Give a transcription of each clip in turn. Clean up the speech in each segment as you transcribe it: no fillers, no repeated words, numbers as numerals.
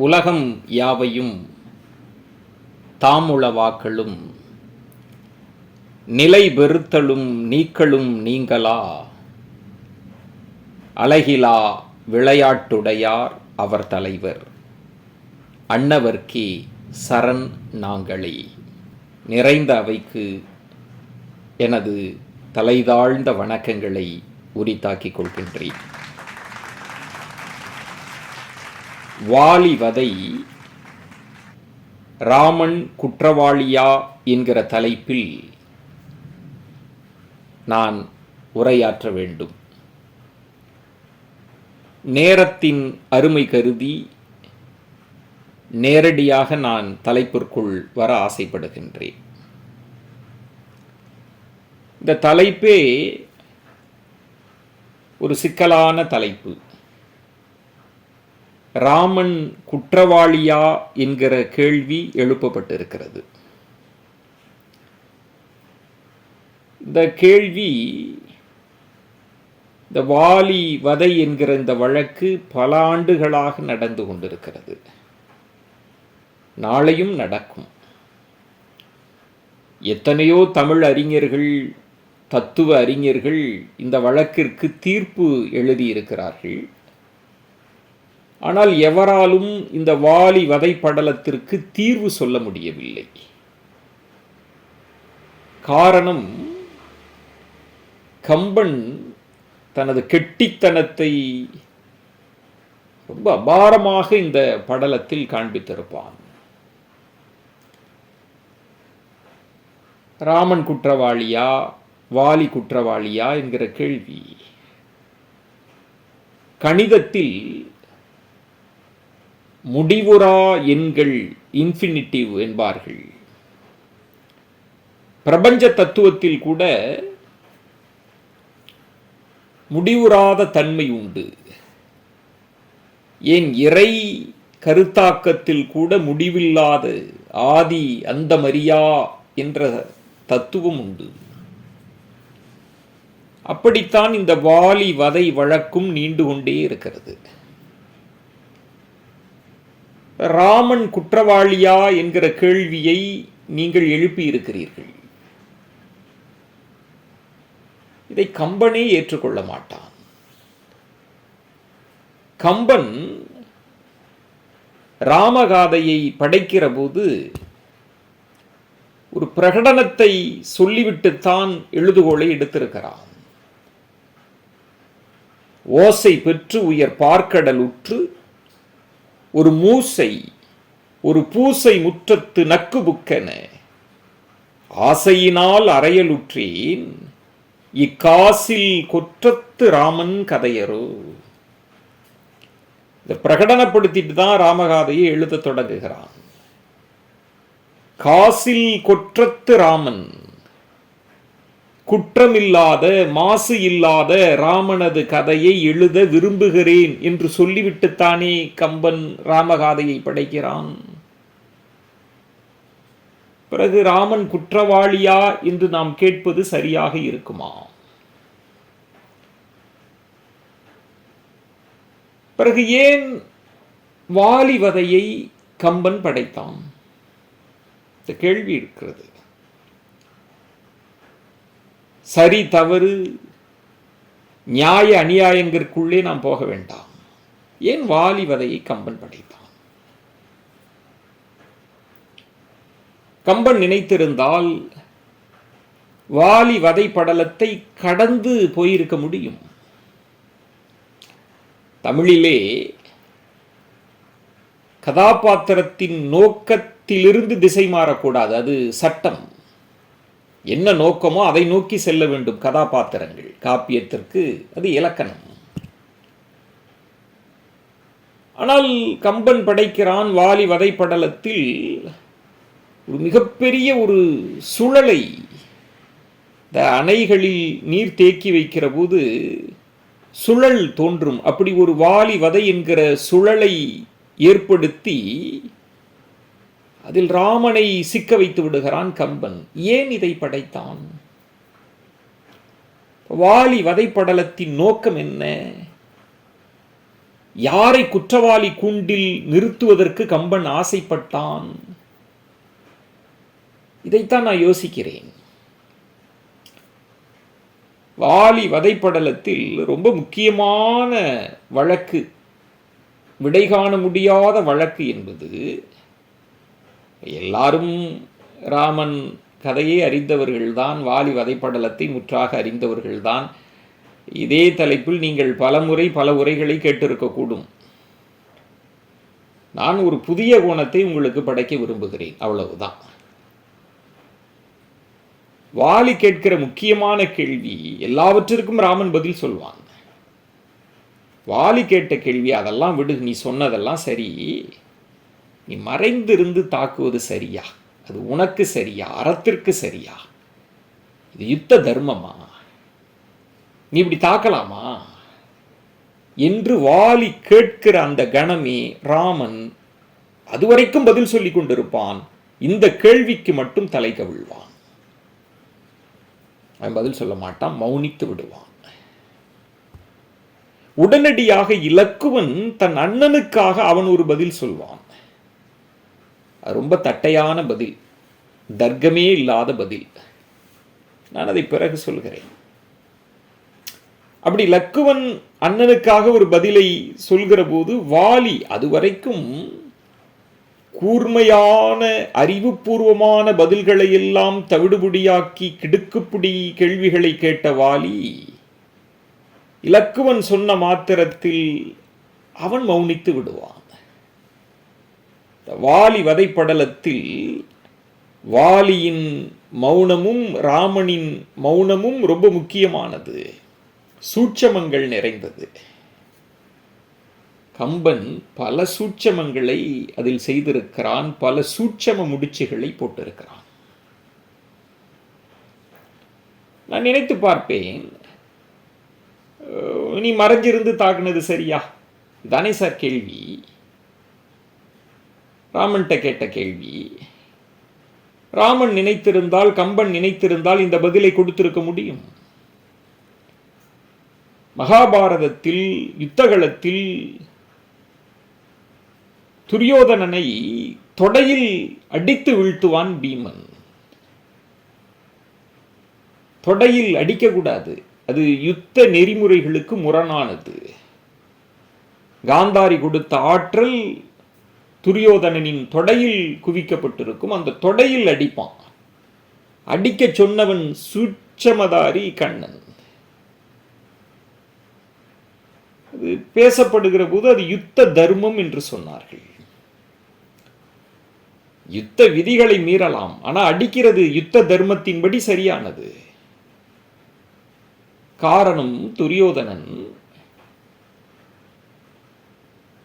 உலகம் யாவையும் தாமுளவாக்களும் நிலை பெறுத்தலும் நீக்களும் நீங்களா அழகிலா விளையாட்டுடையார் அவர் தலைவர் அன்னவர்க்கே சரண் நாங்களே. நிறைந்த அவைக்கு எனது தலைதாழ்ந்த வணக்கங்களை உரித்தாக்கிக் கொள்கின்றேன். வாலி வதை ராமன் குற்றவாளியா என்கிற தலைப்பில் நான் உரையாற்ற வேண்டும். நேரத்தின் அருமை கருதி நேரடியாக நான் தலைப்பிற்குள் வர ஆசைப்படுகின்றேன். இந்த தலைப்பே ஒரு சிக்கலான தலைப்பு. ராமன் குற்றவாளியா என்கிற கேள்வி எழுப்பப்பட்டிருக்கிறது. இந்த கேள்வி, இந்த வாலி வதை என்கிற இந்த வழக்கு பல ஆண்டுகளாக நடந்து கொண்டிருக்கிறது. நாளையும் நடக்கும். எத்தனையோ தமிழ் அறிஞர்கள், தத்துவ அறிஞர்கள் இந்த வழக்கிற்கு தீர்ப்பு எழுதியிருக்கிறார்கள். ஆனால் எவராலும் இந்த வாலி வதை படலத்திற்கு தீர்வு சொல்ல முடியவில்லை. காரணம், கம்பன் தனது கெட்டித்தனத்தை ரொம்ப அபாரமாக இந்த படலத்தில் காண்பித்திருப்பான். ராமன் குற்றவாளியா வாலி குற்றவாளியா என்கிற கேள்வி கணிதத்தில் முடிவுறா எண்கள் இன்ஃபினிட்டிவ் என்பார்கள். பிரபஞ்ச தத்துவத்தில் கூட முடிவுறாத தன்மை உண்டு. ஏன் இறை கருத்தாக்கத்தில் கூட முடிவில்லாத ஆதி அந்தமறியா என்ற தத்துவம் உண்டு. அப்படித்தான் இந்த வாலி வதை வழக்கும் நீண்டு கொண்டே இருக்கிறது. ராமன் குற்றவாளியா என்கிற கேள்வியை நீங்கள் எழுப்பி இருக்கிறீர்கள். இதை கம்பனே ஏற்றுக்கொள்ள மாட்டான். கம்பன் ராமகாதையை படைக்கிற போது ஒரு பிரகடனத்தை சொல்லிவிட்டுத்தான் எழுதுகோளை எடுத்திருக்கிறான். ஓசை பெற்று உயர் பார்க்கடல் உற்று ஒரு மூசை ஒரு பூசை முற்றத்து நக்கு புக்கென ஆசையினால் அறையலுற்றேன் இக்காசில் கொற்றத்து ராமன் கதையரோ. இந்த பிரகடனப்படுத்திட்டு தான் ராமகாதையை எழுத தொடங்குகிறான். காசில் கொற்றத்து ராமன், குற்றமில்லாத மாசு இல்லாத ராமனது கதையை எழுத விரும்புகிறேன் என்று சொல்லிவிட்டுத்தானே கம்பன் ராமகாதையை படைக்கிறான். பிறகு ராமன் குற்றவாளியா என்று நாம் கேட்பது சரியாக இருக்குமா? பிறகு ஏன் வாலி வதையை கம்பன் படைத்தான்? இந்த கேள்வி இருக்கிறது. சரி தவறு நியாய அநியாயங்களுக்குள்ளே நாம் போக வேண்டாம். ஏன் வாலி வதையை கம்பன் படைத்தான்? கம்பன் நினைத்திருந்தால் வாலி வதை படலத்தை கடந்து போயிருக்க முடியும். தமிழிலே கதாபாத்திரத்தின் நோக்கத்திலிருந்து திசை மாறக்கூடாது. அது சட்டம். என்ன நோக்கமோ அதை நோக்கி செல்ல வேண்டும் கதாபாத்திரங்கள். காப்பியத்திற்கு அது இலக்கணம். ஆனால் கம்பன் படைக்கிறான் வாலி வதை படலத்தில் ஒரு மிகப்பெரிய ஒரு சுழலை. இந்த அணைகளில் நீர் தேக்கி வைக்கிற போது சுழல் தோன்றும். அப்படி ஒரு வாலி வதை என்கிற சுழலை ஏற்படுத்தி அதில் ராமனை சிக்க வைத்து விடுகிறான் கம்பன். ஏன் இதை படைத்தான்? வாலி வதை படலத்தின் நோக்கம் என்ன? யாரை குற்றவாளி கூண்டில் நிறுத்துவதற்கு கம்பன் ஆசைப்பட்டான்? இதைத்தான் நான் யோசிக்கிறேன். வாலி வதைப்படலத்தில் ரொம்ப முக்கியமான வழக்கு, விடை காண முடியாத வழக்கு என்பது, எல்லாரும் ராமன் கதையை அறிந்தவர்கள்தான், வாலி வதைப்படலத்தை முற்றாக அறிந்தவர்கள்தான். இதே தலைப்பில் நீங்கள் பலமுறை பல உரைகளை கேட்டிருக்கக்கூடும். நான் ஒரு புதிய கோணத்தை உங்களுக்கு படைக்க விரும்புகிறேன், அவ்வளவுதான். வாலி கேட்கிற முக்கியமான கேள்வி, எல்லாவற்றிற்கும் ராமன் பதில் சொல்வான். வாலி கேட்ட கேள்வி, அதெல்லாம் விடு, நீ சொன்னதெல்லாம் சரி, நீ மறைந்திருந்து தாக்குவது சரியா? அது உனக்கு சரியா? அறத்திற்கு சரியா? இது யுத்த தர்மமா? நீ இப்படி தாக்கலாமா என்று வாலி கேட்கிற அந்த கணமே ராமன் அதுவரைக்கும் பதில் சொல்லிக் கொண்டிருப்பான். இந்த கேள்விக்கு மட்டும் தலை கவிழ்வான். அவன் பதில் சொல்ல மாட்டான், மௌனித்து விடுவான். உடனடியாக இலக்குவன் தன் அண்ணனுக்காக அவன் ஒரு பதில் சொல்வான். அது ரொம்ப தட்டையான பதில், தர்க்கமே இல்லாத பதில். நான் அதை பிறகு சொல்கிறேன். அப்படி லக்குவன் அண்ணனுக்காக ஒரு பதிலை சொல்கிற போது வாலி அதுவரைக்கும் கூர்மையான அறிவுபூர்வமான பதில்களை எல்லாம் தவிடுபுடியாக்கி கிடுக்குப்புடி கேள்விகளை கேட்ட வாலி இலக்குவன் சொன்ன மாத்திரத்தில் அவன் மௌனித்து விடுவான். வாலி வதைப்படலத்தில் வாலியின் மௌனமும் ராமனின் மௌனமும் ரொம்ப முக்கியமானது, சூட்சமங்கள் நிறைந்தது. கம்பன் பல சூட்சமங்களை அதில் செய்திருக்கிறான், பல சூட்சம முடிச்சுகளை போட்டிருக்கிறான். நான் நினைத்து பார்ப்பேன், நீ மறைஞ்சிருந்து தாக்குனது சரியா? தானே சார் கேள்வி, ராமன்கிட்ட கேட்ட கேள்வி. ராமன் நினைத்திருந்தால், கம்பன் நினைத்திருந்தால் இந்த பதிலை கொடுத்திருக்க முடியும். மகாபாரதத்தில் யுத்தகலத்தில் துரியோதனனை தொடையில் அடித்து வீழ்த்துவான் பீமன். தொடையில் அடிக்கக்கூடாது, அது யுத்த நெறிமுறைகளுக்கு முரணானது. காந்தாரி கொடுத்த ஆற்றல் துரியோதனனின் தொடையில் குவிக்கப்பட்டிருக்கும், அந்த தொடையில் அடிப்பான். அடிக்க சொன்னவன் சூட்சமதாரி கண்ணன். அது பேசப்படுகிற போது அது யுத்த தர்மம் என்று சொன்னார்கள். யுத்த விதிகளை மீறலாம், ஆனால் அடிக்கிறது யுத்த தர்மத்தின்படி சரியானது. காரணம், துரியோதனன்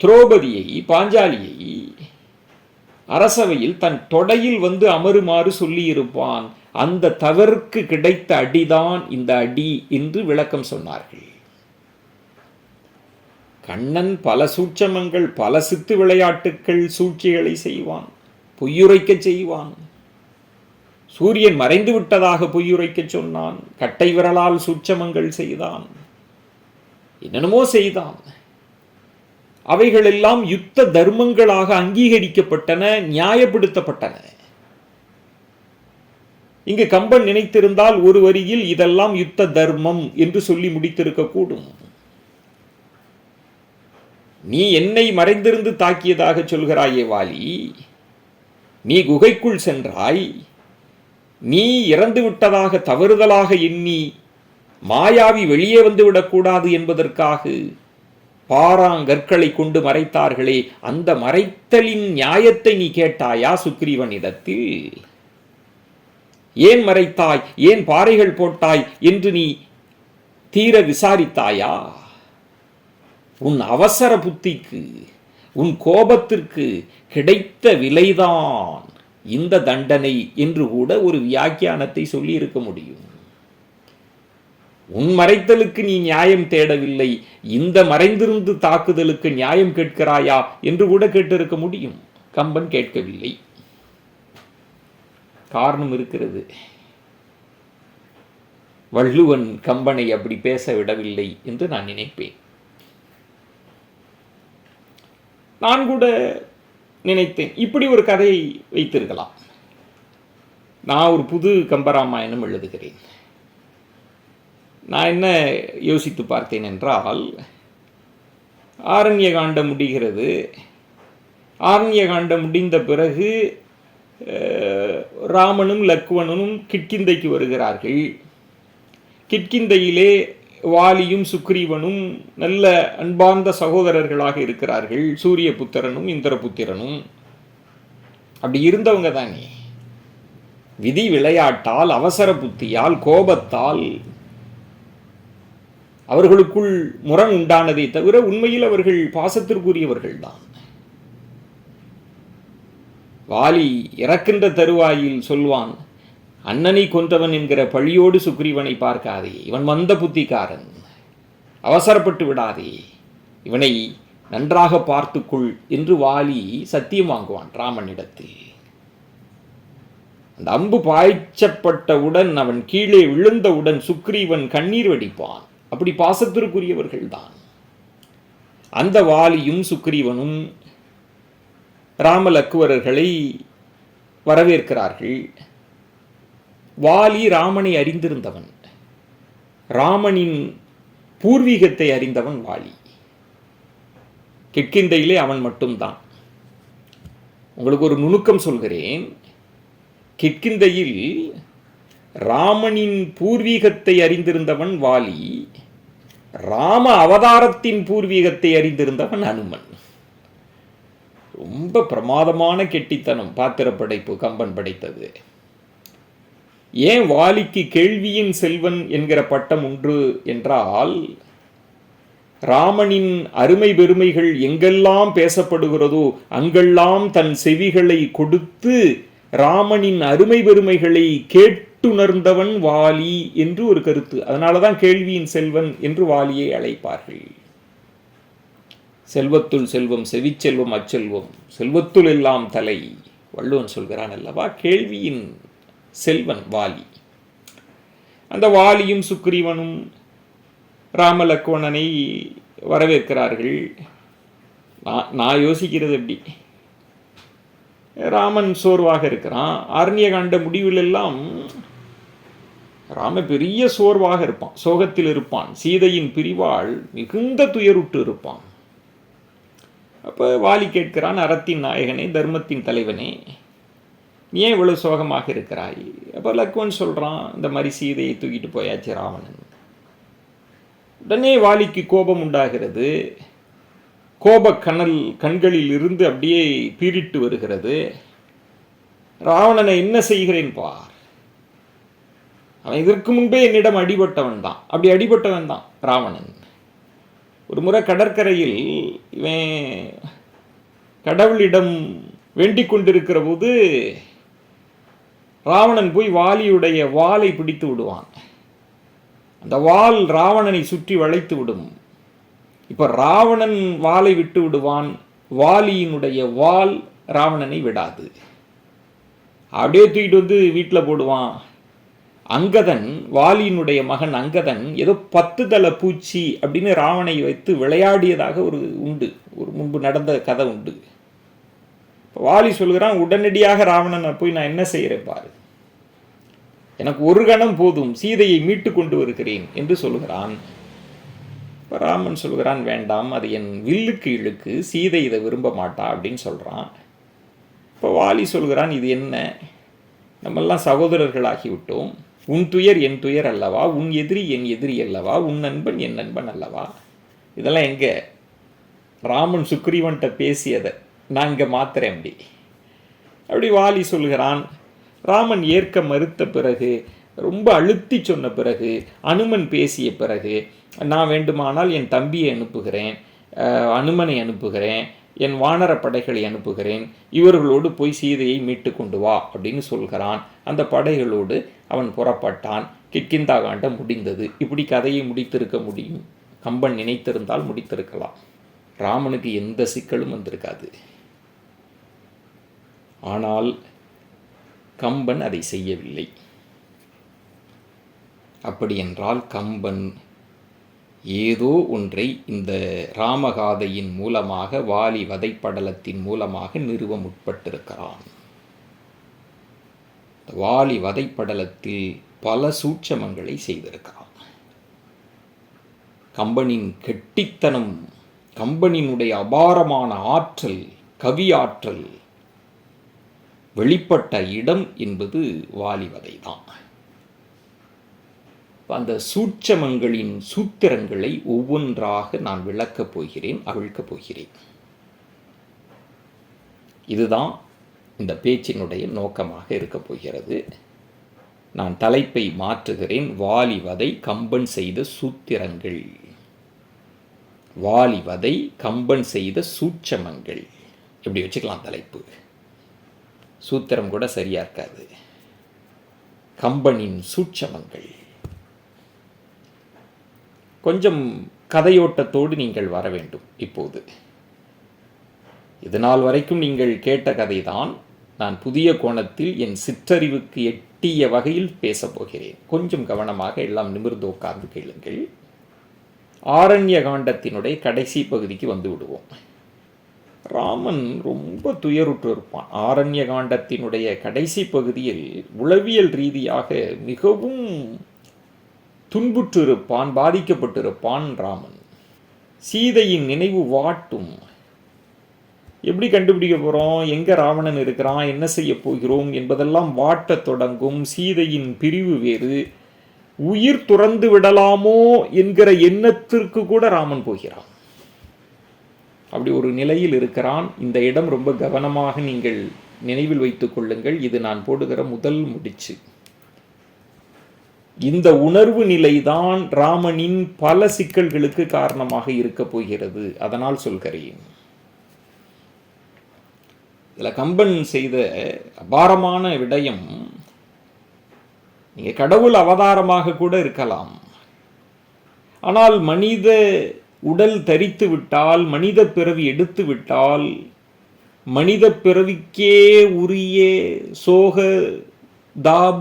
திரௌபதியை, பாஞ்சாலியை அரசவையில் தன் தொடையில் வந்து அமருமாறு சொல்லியிருப்பான். அந்த தவறுக்கு கிடைத்த அடிதான் இந்த அடி என்று விளக்கம் சொன்னார்கள். கண்ணன் பல சூட்சமங்கள், பல சித்து விளையாட்டுக்கள், சூழ்ச்சிகளை செய்வான், பொய்யுரைக்க செய்வான். சூரியன் மறைந்து விட்டதாக பொய்யுரைக்க சொன்னான், கட்டை விரலால் சூட்சமங்கள் செய்தான், என்னென்னமோ செய்தான். அவைகளெல்லாம் யுத்த தர்மங்களாக அங்கீகரிக்கப்பட்டன, நியாயப்படுத்தப்பட்டன. இங்கு கம்பன் நினைத்திருந்தால் ஒரு வரியில் இதெல்லாம் யுத்த தர்மம் என்று சொல்லி முடித்திருக்க கூடும். நீ என்னை மறைந்திருந்து தாக்கியதாக சொல்கிறாயே வாலி, நீ குகைக்குள் சென்றாய், நீ இறந்து விட்டதாக தவறுதலாக எண்ணி மாயாவி வெளியே வந்துவிடக்கூடாது என்பதற்காக பாறாங்கற்களை கொண்டு மறைத்தார்களே, அந்த மறைத்தலின் நியாயத்தை நீ கேட்டாயா சுக்ரீவனிடத்தில்? ஏன் மறைத்தாய், ஏன் பாறைகள் போட்டாய் என்று நீ தீர விசாரித்தாயா? உன் அவசர புத்திக்கு, உன் கோபத்திற்கு கிடைத்த விலைதான் இந்த தண்டனை என்று கூட ஒரு வியாக்கியானத்தை சொல்லி இருக்க முடியும். உன் மறைத்தலுக்கு நீ நியாயம் தேடவில்லை, இந்த மறைந்திருந்து தாக்குதலுக்கு நியாயம் கேட்கிறாயா என்று கூட கேட்டிருக்க முடியும். கம்பன் கேட்கவில்லை. காரணம் இருக்கிறது. வள்ளுவன் கம்பனை அப்படி பேச விடவில்லை என்று நான் நினைப்பேன். நான் கூட நினைத்தேன், இப்படி ஒரு கதையை வைத்திருக்கலாம். நான் ஒரு புது கம்பராமாயணம் எழுதுகிறேன். நான் என்ன யோசித்து பார்த்தேன் என்றால், ஆரண்ய காண்டம் முடிகிறது. ஆரண்ய காண்டம் முடிந்த பிறகு ராமனும் லக்குவனும் கிட்கிந்தைக்கு வருகிறார்கள். கிட்கிந்தையிலே வாலியும் சுக்ரீவனும் நல்ல அன்பார்ந்த சகோதரர்களாக இருக்கிறார்கள். சூரிய புத்திரனும் இந்திரபுத்திரனும் அப்படி இருந்தவங்க தானே. விதி விளையாட்டால், அவசர புத்தியால், கோபத்தால் அவர்களுக்குள் முரண் உண்டானதை தவிர உண்மையில் அவர்கள் பாசத்திற்குரியவர்கள் தான். வாலி இறக்கின்ற தருவாயில் சொல்வான், அண்ணனை கொன்றவன் என்கிற பழியோடு சுக்ரீவனை பார்க்காதே, இவன் மந்த புத்திக்காரன், அவசரப்பட்டு விடாதே, இவனை நன்றாக பார்த்துக்கொள் என்று வாலி சத்தியம் வாங்குவான் ராமனிடத்தில். அந்த அம்பு பாய்ச்சப்பட்டவுடன், அவன் கீழே விழுந்தவுடன் சுக்ரீவன் கண்ணீர் வடிப்பான். அப்படி பாசத்திற்குரியவர்கள் தான். அந்த வாலியும் சுக்ரீவனும் ராமலக்குவரர்களை வரவேற்கிறார்கள். வாலி ராமனை அறிந்திருந்தவன், ராமனின் பூர்வீகத்தை அறிந்தவன் வாலி. கிட்கிந்தையிலே அவன் மட்டும்தான். உங்களுக்கு ஒரு நுணுக்கம் சொல்கிறேன். கிட்கிந்தையில் ராமனின் பூர்வீகத்தை அறிந்திருந்தவன் வாலி, ராம அவதாரத்தின் பூர்வீகத்தை அறிந்திருந்தவன் அனுமன். ரொம்ப பிரமாதமான கெட்டித்தனம் பாத்திரப்படைப்பு கம்பன் படைத்தது. ஏன் வாலிக்கு கேள்வியின் செல்வன் என்கிற பட்டம் உண்டு என்றால், ராமனின் அருமை பெருமைகள் எங்கெல்லாம் பேசப்படுகிறதோ அங்கெல்லாம் தன் செவிகளை கொடுத்து ராமனின் அருமை பெருமைகளை கேட்டுணர்ந்தவன் வாலி என்று ஒரு கருத்து. அதனாலதான் கேள்வியின் செல்வன் என்று வாலியை அழைப்பார்கள். செல்வத்துள் செல்வம், செவிச்செல்வம், அச்செல்வம், செல்வத்துள் எல்லாம் தலை, வள்ளுவன் சொல்கிறான் அல்லவா. கேள்வியின் செல்வன் வாலி. அந்த வாலியும் சுக்ரீவனும் ராமலக்குவணனை வரவேற்கிறார்கள். நான் யோசிக்கிறது எப்படி, ராமன் சோர்வாக இருக்கிறான். ஆரண்ய காண்ட முடிவில் எல்லாம் ராம பெரிய சோர்வாக இருப்பான், சோகத்தில் இருப்பான், சீதையின் பிரிவால் மிகுந்த துயருட்டு இருப்பான். அப்போ வாலி கேட்கிறான், அறத்தின் நாயகனே, தர்மத்தின் தலைவனே, ஏன் இவ்வளவு சோகமாக இருக்கிறாய்? அப்போ லக்குவன் சொல்கிறான், இந்த மாதிரி சீதையை தூக்கிட்டு போயாச்சு ராவணன். உடனே வாலிக்கு கோபம் உண்டாகிறது. கோப கண்களில் இருந்து அப்படியே பீரிட்டு வருகிறது. ராவணனை என்ன செய்கிறேன் பார், அவன் இதற்கு முன்பே என்னிடம் அடிபட்டவன் தான். அப்படி அடிபட்டவன் தான் ராவணன். ஒரு முறை கடற்கரையில் இவன் கடவுளிடம் வேண்டிக் கொண்டிருக்கிற போது ராவணன் போய் வாலியுடைய வாளை பிடித்து விடுவான். அந்த வாள் ராவணனை சுற்றி வளைத்து விடும். இப்ப ராவணன் வாளை விட்டு விடுவான், வாலியினுடைய வாள் ராவணனை விடாது. அப்படியே தூக்கிட்டு வந்து வீட்டில் போடுவான். அங்கதன், வாலியினுடைய மகன் அங்கதன், ஏதோ 10 தலை பூச்சி அப்படின்னு ராவணனை வைத்து விளையாடியதாக ஒரு முன்பு நடந்த கதை உண்டு. வாலி சொல்கிறான், உடனடியாக ராவணனை போய் நான் என்ன செய்கிறேன் பாரு, எனக்கு ஒரு கணம் போதும், சீதையை மீட்டு கொண்டு வருகிறேன் என்று சொல்கிறான். ராமன் சொல்கிறான், வேண்டாம், அது என் வில்லுக்கு இழுக்கு, சீதை இதை விரும்ப மாட்டா அப்படின்னு சொல்கிறான். இப்போ வாலி சொல்கிறான், இது என்ன, நம்மெல்லாம் சகோதரர்களாகிவிட்டோம், உன் துயர் என் துயர் அல்லவா, உன் எதிரி என் எதிரி அல்லவா, உன் நண்பன் என் நண்பன் அல்லவா, இதெல்லாம் எங்கே ராமன் சுக்ரீவன்கிட்ட பேசியதை நான் இங்கே மாத்துறேன். அப்படி வாலி சொல்கிறான். ராமன் ஏற்க மறுத்த பிறகு, ரொம்ப அழுத்தி சொன்ன பிறகு, அனுமன் பேசிய பிறகு, நான் வேண்டுமானால் என் தம்பியை அனுப்புகிறேன், அனுமனை அனுப்புகிறேன், என் வானர படைகளை அனுப்புகிறேன், இவர்களோடு போய் சீதையை மீட்டு கொண்டு வா அப்படின்னு சொல்கிறான். அந்த படைகளோடு அவன் புறப்பட்டான். கிட்கிந்தா காண்டம் முடிந்தது. இப்படி கதையை முடித்திருக்க முடியும். கம்பன் நினைத்திருந்தால் முடித்திருக்கலாம். ராமனுக்கு எந்த சிக்கலும் வந்திருக்காது. ஆனால் கம்பன் அதை செய்யவில்லை. அப்படி என்றால் கம்பன் ஏதோ ஒன்றை இந்த ராமகாதையின் மூலமாக, வாலி வதைப்படலத்தின் மூலமாக நிறுவ முற்பட்டிருக்கிறான். வாலி வதைப்படலத்தில் பல சூட்சமங்களை செய்திருக்கிறான். கம்பனின் கெட்டித்தனம், கம்பனினுடைய அபாரமான ஆற்றல், கவி ஆற்றல் வெளிப்பட்ட இடம் என்பது வாலிவதை தான். அந்த சூட்சமங்களின் சூத்திரங்களை ஒவ்வொன்றாக நான் விளக்கப் போகிறேன், அவிழ்க்கப் போகிறேன். இதுதான் இந்த பேச்சினுடைய நோக்கமாக இருக்கப் போகிறது. நான் தலைப்பை மாற்றுகிறேன். வாலிவதை கம்பன் செய்த சூத்திரங்கள். வாலிவதை கம்பன் செய்த சூட்சமங்கள், எப்படி வச்சுக்கலாம் தலைப்பு. சூத்திரம் கூட சரியா இருக்காது. கம்பனின் சூட்சமங்கள். கொஞ்சம் கதையோட்டத்தோடு நீங்கள் வர வேண்டும். இப்போது இதனால் வரைக்கும் நீங்கள் கேட்ட கதைதான். நான் புதிய கோணத்தில் என் சிற்றறிவுக்கு எட்டிய வகையில் பேசப்போகிறேன். கொஞ்சம் கவனமாக எல்லாம் நிமிர்ந்து உட்கார்ந்து கேளுங்கள். ஆரண்ய காண்டத்தினுடைய கடைசி பகுதிக்கு வந்து விடுவோம். ராமன் ரொம்ப துயருற்று இருப்பான். ஆரண்ய காண்டத்தினுடைய கடைசி பகுதியில் உளவியல் ரீதியாக மிகவும் துன்புற்று இருப்பான், பாதிக்கப்பட்டிருப்பான் ராமன். சீதையின் நினைவு வாட்டும். எப்படி கண்டுபிடிக்க போகிறோம், எங்கே ராவணன் இருக்கிறான், என்ன செய்ய போகிறோம் என்பதெல்லாம் வாட்டத் தொடங்கும். சீதையின் பிரிவு வேறு. உயிர் துறந்து விடலாமோ என்கிற எண்ணத்திற்கு கூட ராமன் போகிறான். அப்படி ஒரு நிலையில் இருக்கிறான். இந்த இடம் ரொம்ப கவனமாக நீங்கள் நினைவில் வைத்துக் கொள்ளுங்கள். இது நான் போடுகிற முதல் முடிச்சு. இந்த உணர்வு நிலைதான் ராமனின் பல சிக்கல்களுக்கு காரணமாக இருக்க போகிறது. அதனால் சொல்கிறேன். இதில் கம்பன் செய்த அபாரமான விடயம், நீங்க கடவுள் அவதாரமாக கூட இருக்கலாம், ஆனால் மனித உடல் தரித்து விட்டால், மனித பிறவி எடுத்து விட்டால், மனித பிறவிக்கே உரிய சோக தாப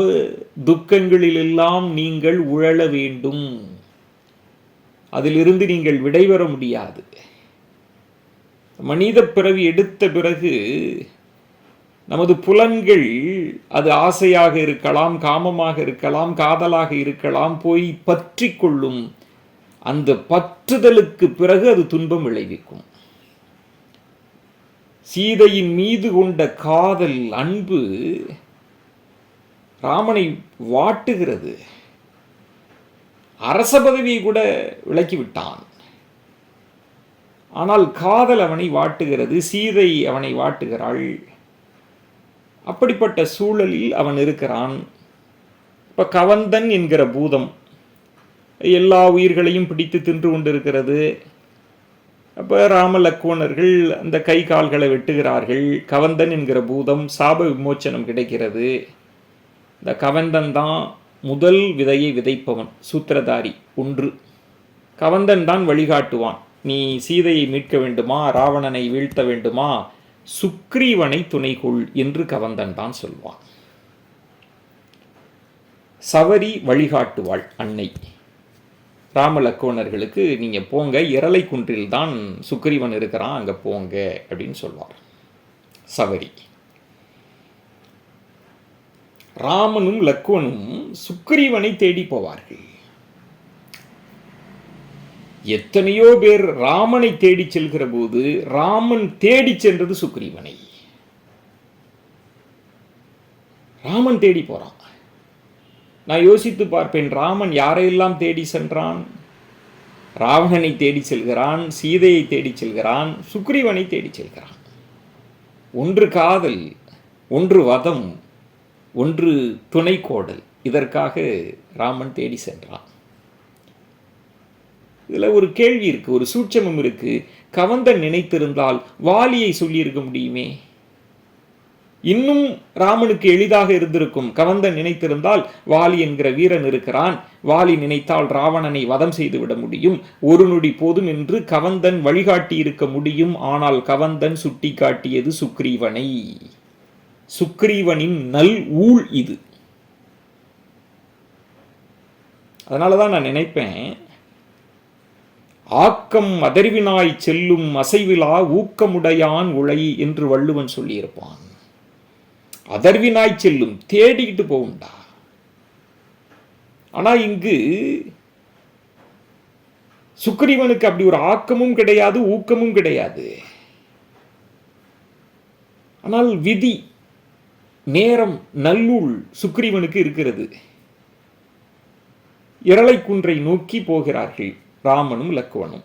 துக்கங்களிலெல்லாம் நீங்கள் உழல வேண்டும். அதிலிருந்து நீங்கள் விடைபெற முடியாது. மனித பிறவி எடுத்த பிறகு நமது புலன்கள், அது ஆசையாக இருக்கலாம், காமமாக இருக்கலாம், காதலாக இருக்கலாம், போய் பற்றி கொள்ளும். அந்த பற்றுதலுக்கு பிறகு அது துன்பம் விளைவிக்கும். சீதையின் மீது கொண்ட காதல், அன்பு ராமனை வாட்டுகிறது. அரச பதவியை கூட விலக்கிவிட்டான். ஆனால் காதல் அவனை வாட்டுகிறது, சீதை அவனை வாட்டுகிறாள். அப்படிப்பட்ட சூழலில் அவன் இருக்கிறான். இப்போ கவந்தன் என்கிற பூதம் எல்லா உயிர்களையும் பிடித்து தின்று கொண்டிருக்கிறது. அப்போ ராம லக்ஷ்மணர்கள் அந்த கை கால்களை வெட்டுகிறார்கள். கவந்தன் என்கிற பூதம் சாப விமோச்சனம் கிடைக்கிறது. இந்த கவந்தன் தான் முதல் விதையை விதைப்பவன், சூத்திரதாரி ஒன்று. கவந்தன் தான் வழிகாட்டுவான். நீ சீதையை மீட்க வேண்டுமா, ராவணனை வீழ்த்த வேண்டுமா, சுக்ரீவனை துணைகொள் என்று கவந்தன் தான் சொல்வான். சவரி வழிகாட்டுவாள் அன்னை. ராம லக்ஷ்மணர்களுக்கு நீங்கள் போங்க, இரலை குன்றில் தான் சுக்ரீவன் இருக்கிறான், அங்கே போங்க அப்படின்னு சொல்வார் சவரி. ராமனும் லக்ஷ்மணும் சுக்ரீவனை தேடி போவார்கள். எத்தனையோ பேர் ராமனை தேடி செல்கிற போது ராமன் தேடி சென்றது சுக்ரீவனை. ராமன் தேடி போறான். நான் யோசித்து பார்ப்பேன், ராமன் யாரையெல்லாம் தேடி சென்றான்? ராவணனை தேடி செல்கிறான், சீதையை தேடி செல்கிறான், சுக்ரீவனை தேடி செல்கிறான். ஒன்று காதல், ஒன்று வதம், ஒன்று துணைக்கோடல். இதற்காக ராமன் தேடி சென்றான். இதில் ஒரு கேள்வி இருக்கு, ஒரு சூட்சமம் இருக்கு. கவந்தன் நினைத்திருந்தால் வாலியை சொல்லியிருக்க முடியுமே. இன்னும் ராமனுக்கு எளிதாக இருந்திருக்கும். கவந்தன் நினைத்திருந்தால் வாலி என்கிற வீரன் இருக்கிறான், வாலி நினைத்தால் ராவணனை வதம் செய்து விட முடியும், ஒரு நொடி போதும் என்று கவந்தன் வழிகாட்டி இருக்க முடியும். ஆனால் கவந்தன் சுட்டி காட்டியது சுக்ரீவனை. சுக்ரீவனின் நல் ஊழ் இது. அதனால தான் நான் நினைப்பேன், ஆக்கம் அதர்வினாய் செல்லும் அசைவிலா ஊக்கமுடையான் உழை என்று வள்ளுவன் சொல்லியிருப்பான். அதர்வினாய் செல்லும், தேடிக்கிட்டு போகும்டா. ஆனா இங்கு சுக்கிரீவனுக்கு அப்படி ஒரு ஆக்கமும் கிடையாது, ஊக்கமும் கிடையாது. ஆனால் விதி, நேரம், நல்லூழ் சுக்கிரீவனுக்கு இருக்கிறது. இரளைக்குன்றை நோக்கி போகிறார்கள் ராமனும் லக்குவனும்.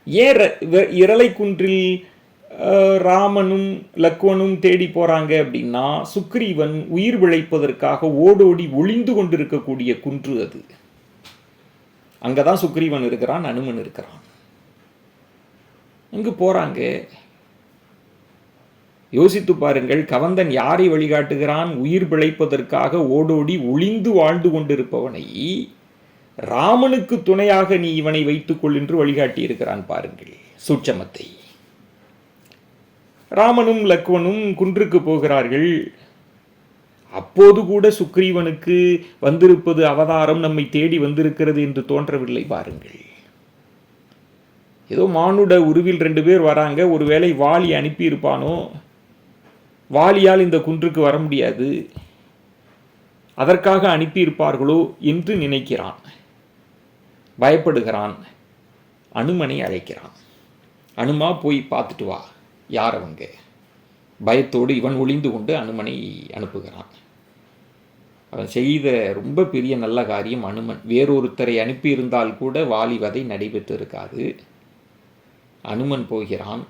ஏன் இரளைக்குன்றில் ராமனும் லக்குவனும் தேடி போறாங்க அப்படின்னா, சுக்கிரீவன் உயிர் பிழைப்பதற்காக ஓடோடி ஒளிந்து கொண்டிருக்கக்கூடிய குன்று அது. அங்கதான் சுக்கிரீவன் இருக்கிறான், அனுமன் இருக்கிறான். அங்கு போறாங்க. யோசித்து பாருங்கள், கவந்தன் யாரை வழிகாட்டுகிறான்? உயிர் பிழைப்பதற்காக ஓடோடி ஒளிந்து வாழ்ந்து கொண்டிருப்பவனை ராமனுக்கு துணையாக நீ இவனை வைத்துக்கொள் என்று வழிகாட்டி இருக்கிறான். பாருங்கள் சூட்சமத்தை. ராமனும் லக்குவனும் குன்றுக்கு போகிறார்கள். அப்போது கூட சுக்கிரீவனுக்கு வந்திருப்பது அவதாரம் நம்மை தேடி வந்திருக்கிறது என்று தோன்றவில்லை. பாருங்கள், ஏதோ மானுட உருவில் 2 பேர் வராங்க. ஒருவேளை வாலி அனுப்பி இருப்பானோ, வாலியால் இந்த குன்றுக்கு வர முடியாது, அதற்காக அனுப்பியிருப்பார்களோ என்று நினைக்கிறான். பயப்படுகிறான். அனுமனை அழைக்கிறான். அனுமா போய் பார்த்துட்டு வா, யார் அவங்க. பயத்தோடு இவன் ஒளிந்து கொண்டு அனுமனை அனுப்புகிறான். அவன் செய்த ரொம்ப பெரிய நல்ல காரியம். அனுமன் வேறொருத்தரை அனுப்பியிருந்தால் கூட வாலி வதை நடைபெற்று இருக்காது. அனுமன் போகிறான்.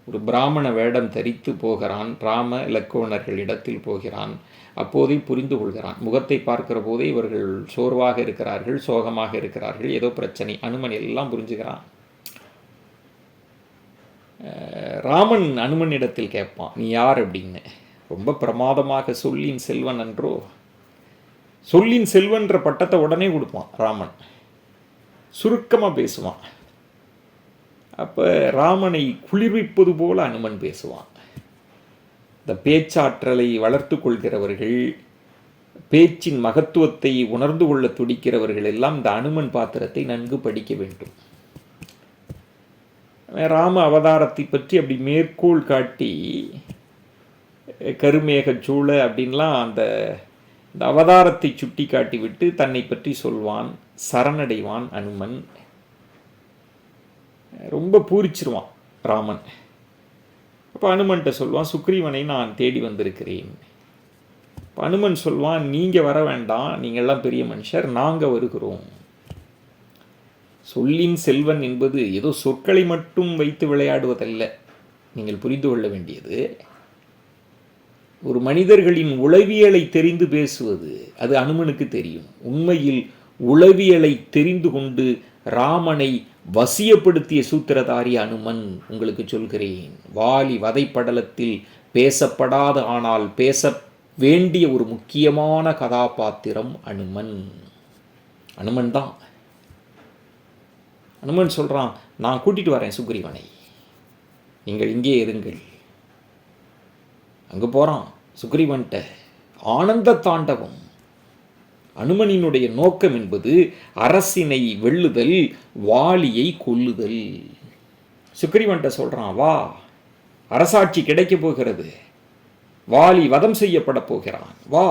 ஒரு பிராமண வேடம் தரித்து போகிறான். ராம லக்குவனர்களிடத்தில் போகிறான். அப்போதே புரிந்து கொள்கிறான். முகத்தை பார்க்கிற போதே இவர்கள் சோர்வாக இருக்கிறார்கள், சோகமாக இருக்கிறார்கள், ஏதோ பிரச்சனை. அனுமன் எல்லாம் புரிஞ்சுக்கிறான். ராமன் அனுமனிடத்தில் கேட்பான், நீ யார் அப்படின்னு. ரொம்ப பிரமாதமாக சொல்லின் செல்வன் என்றோ, சொல்லின் செல்வன்ற பட்டத்தை உடனே கொடுப்பான் ராமன். சுருக்கமாக பேசுவான். அப்போ ராமனை குளிர்விப்பது போல அனுமன் பேசுவான். இந்த பேச்சாற்றலை வளர்த்து கொள்கிறவர்கள், பேச்சின் மகத்துவத்தை உணர்ந்து கொள்ள துடிக்கிறவர்கள் எல்லாம் இந்த அனுமன் பாத்திரத்தை நன்கு படிக்க வேண்டும். ராம அவதாரத்தை பற்றி அப்படி மேற்கோள் காட்டி கருமேக சூழ அப்படின்லாம் அந்த அவதாரத்தை சுட்டி காட்டிவிட்டு தன்னை பற்றி சொல்வான். சரணடைவான் அனுமன். ரொம்ப பூரிச்சிருவான் ராமன். அப்போ அனுமன்கிட்ட சொல்வான், சுக்ரீவனை நான் தேடி வந்திருக்கிறேன். இப்போ அனுமன் சொல்வான், நீங்கள் வர வேண்டாம், நீங்கள்லாம் பெரிய மனுஷர், நாங்கள் வருகிறோம். சொல்லின் செல்வன் என்பது ஏதோ சொற்களை மட்டும் வைத்து விளையாடுவதல்ல. நீங்கள் புரிந்து கொள்ள வேண்டியது, ஒரு மனிதர்களின் உளவியலை தெரிந்து பேசுவது. அது அனுமனுக்கு தெரியும். உண்மையில் உளவியலை தெரிந்து கொண்டு ராமனை வசியப்படுத்திய சூத்திரதாரி அனுமன். உங்களுக்கு சொல்கிறேன், வாலி வதைப்படலத்தில் பேசப்படாத ஆனால் பேச வேண்டிய ஒரு முக்கியமான கதாபாத்திரம் அனுமன். அனுமன் தான். அனுமன் சொல்கிறான், நான் கூட்டிகிட்டு வரேன் சுக்ரீவனை, நீங்கள் இங்கே இருங்கள். அங்கே போகிறான் சுக்ரீவன்கிட்ட. ஆனந்த தாண்டவம். அனுமனினுடைய நோக்கம் என்பது அரசினை வெல்லுதல், வாலியை கொல்லுதல். சுக்ரீவன்கிட்ட சொல்கிறான், வா, அரசாட்சி கிடைக்க போகிறது, வாலி வதம் செய்யப்பட போகிறான், வா.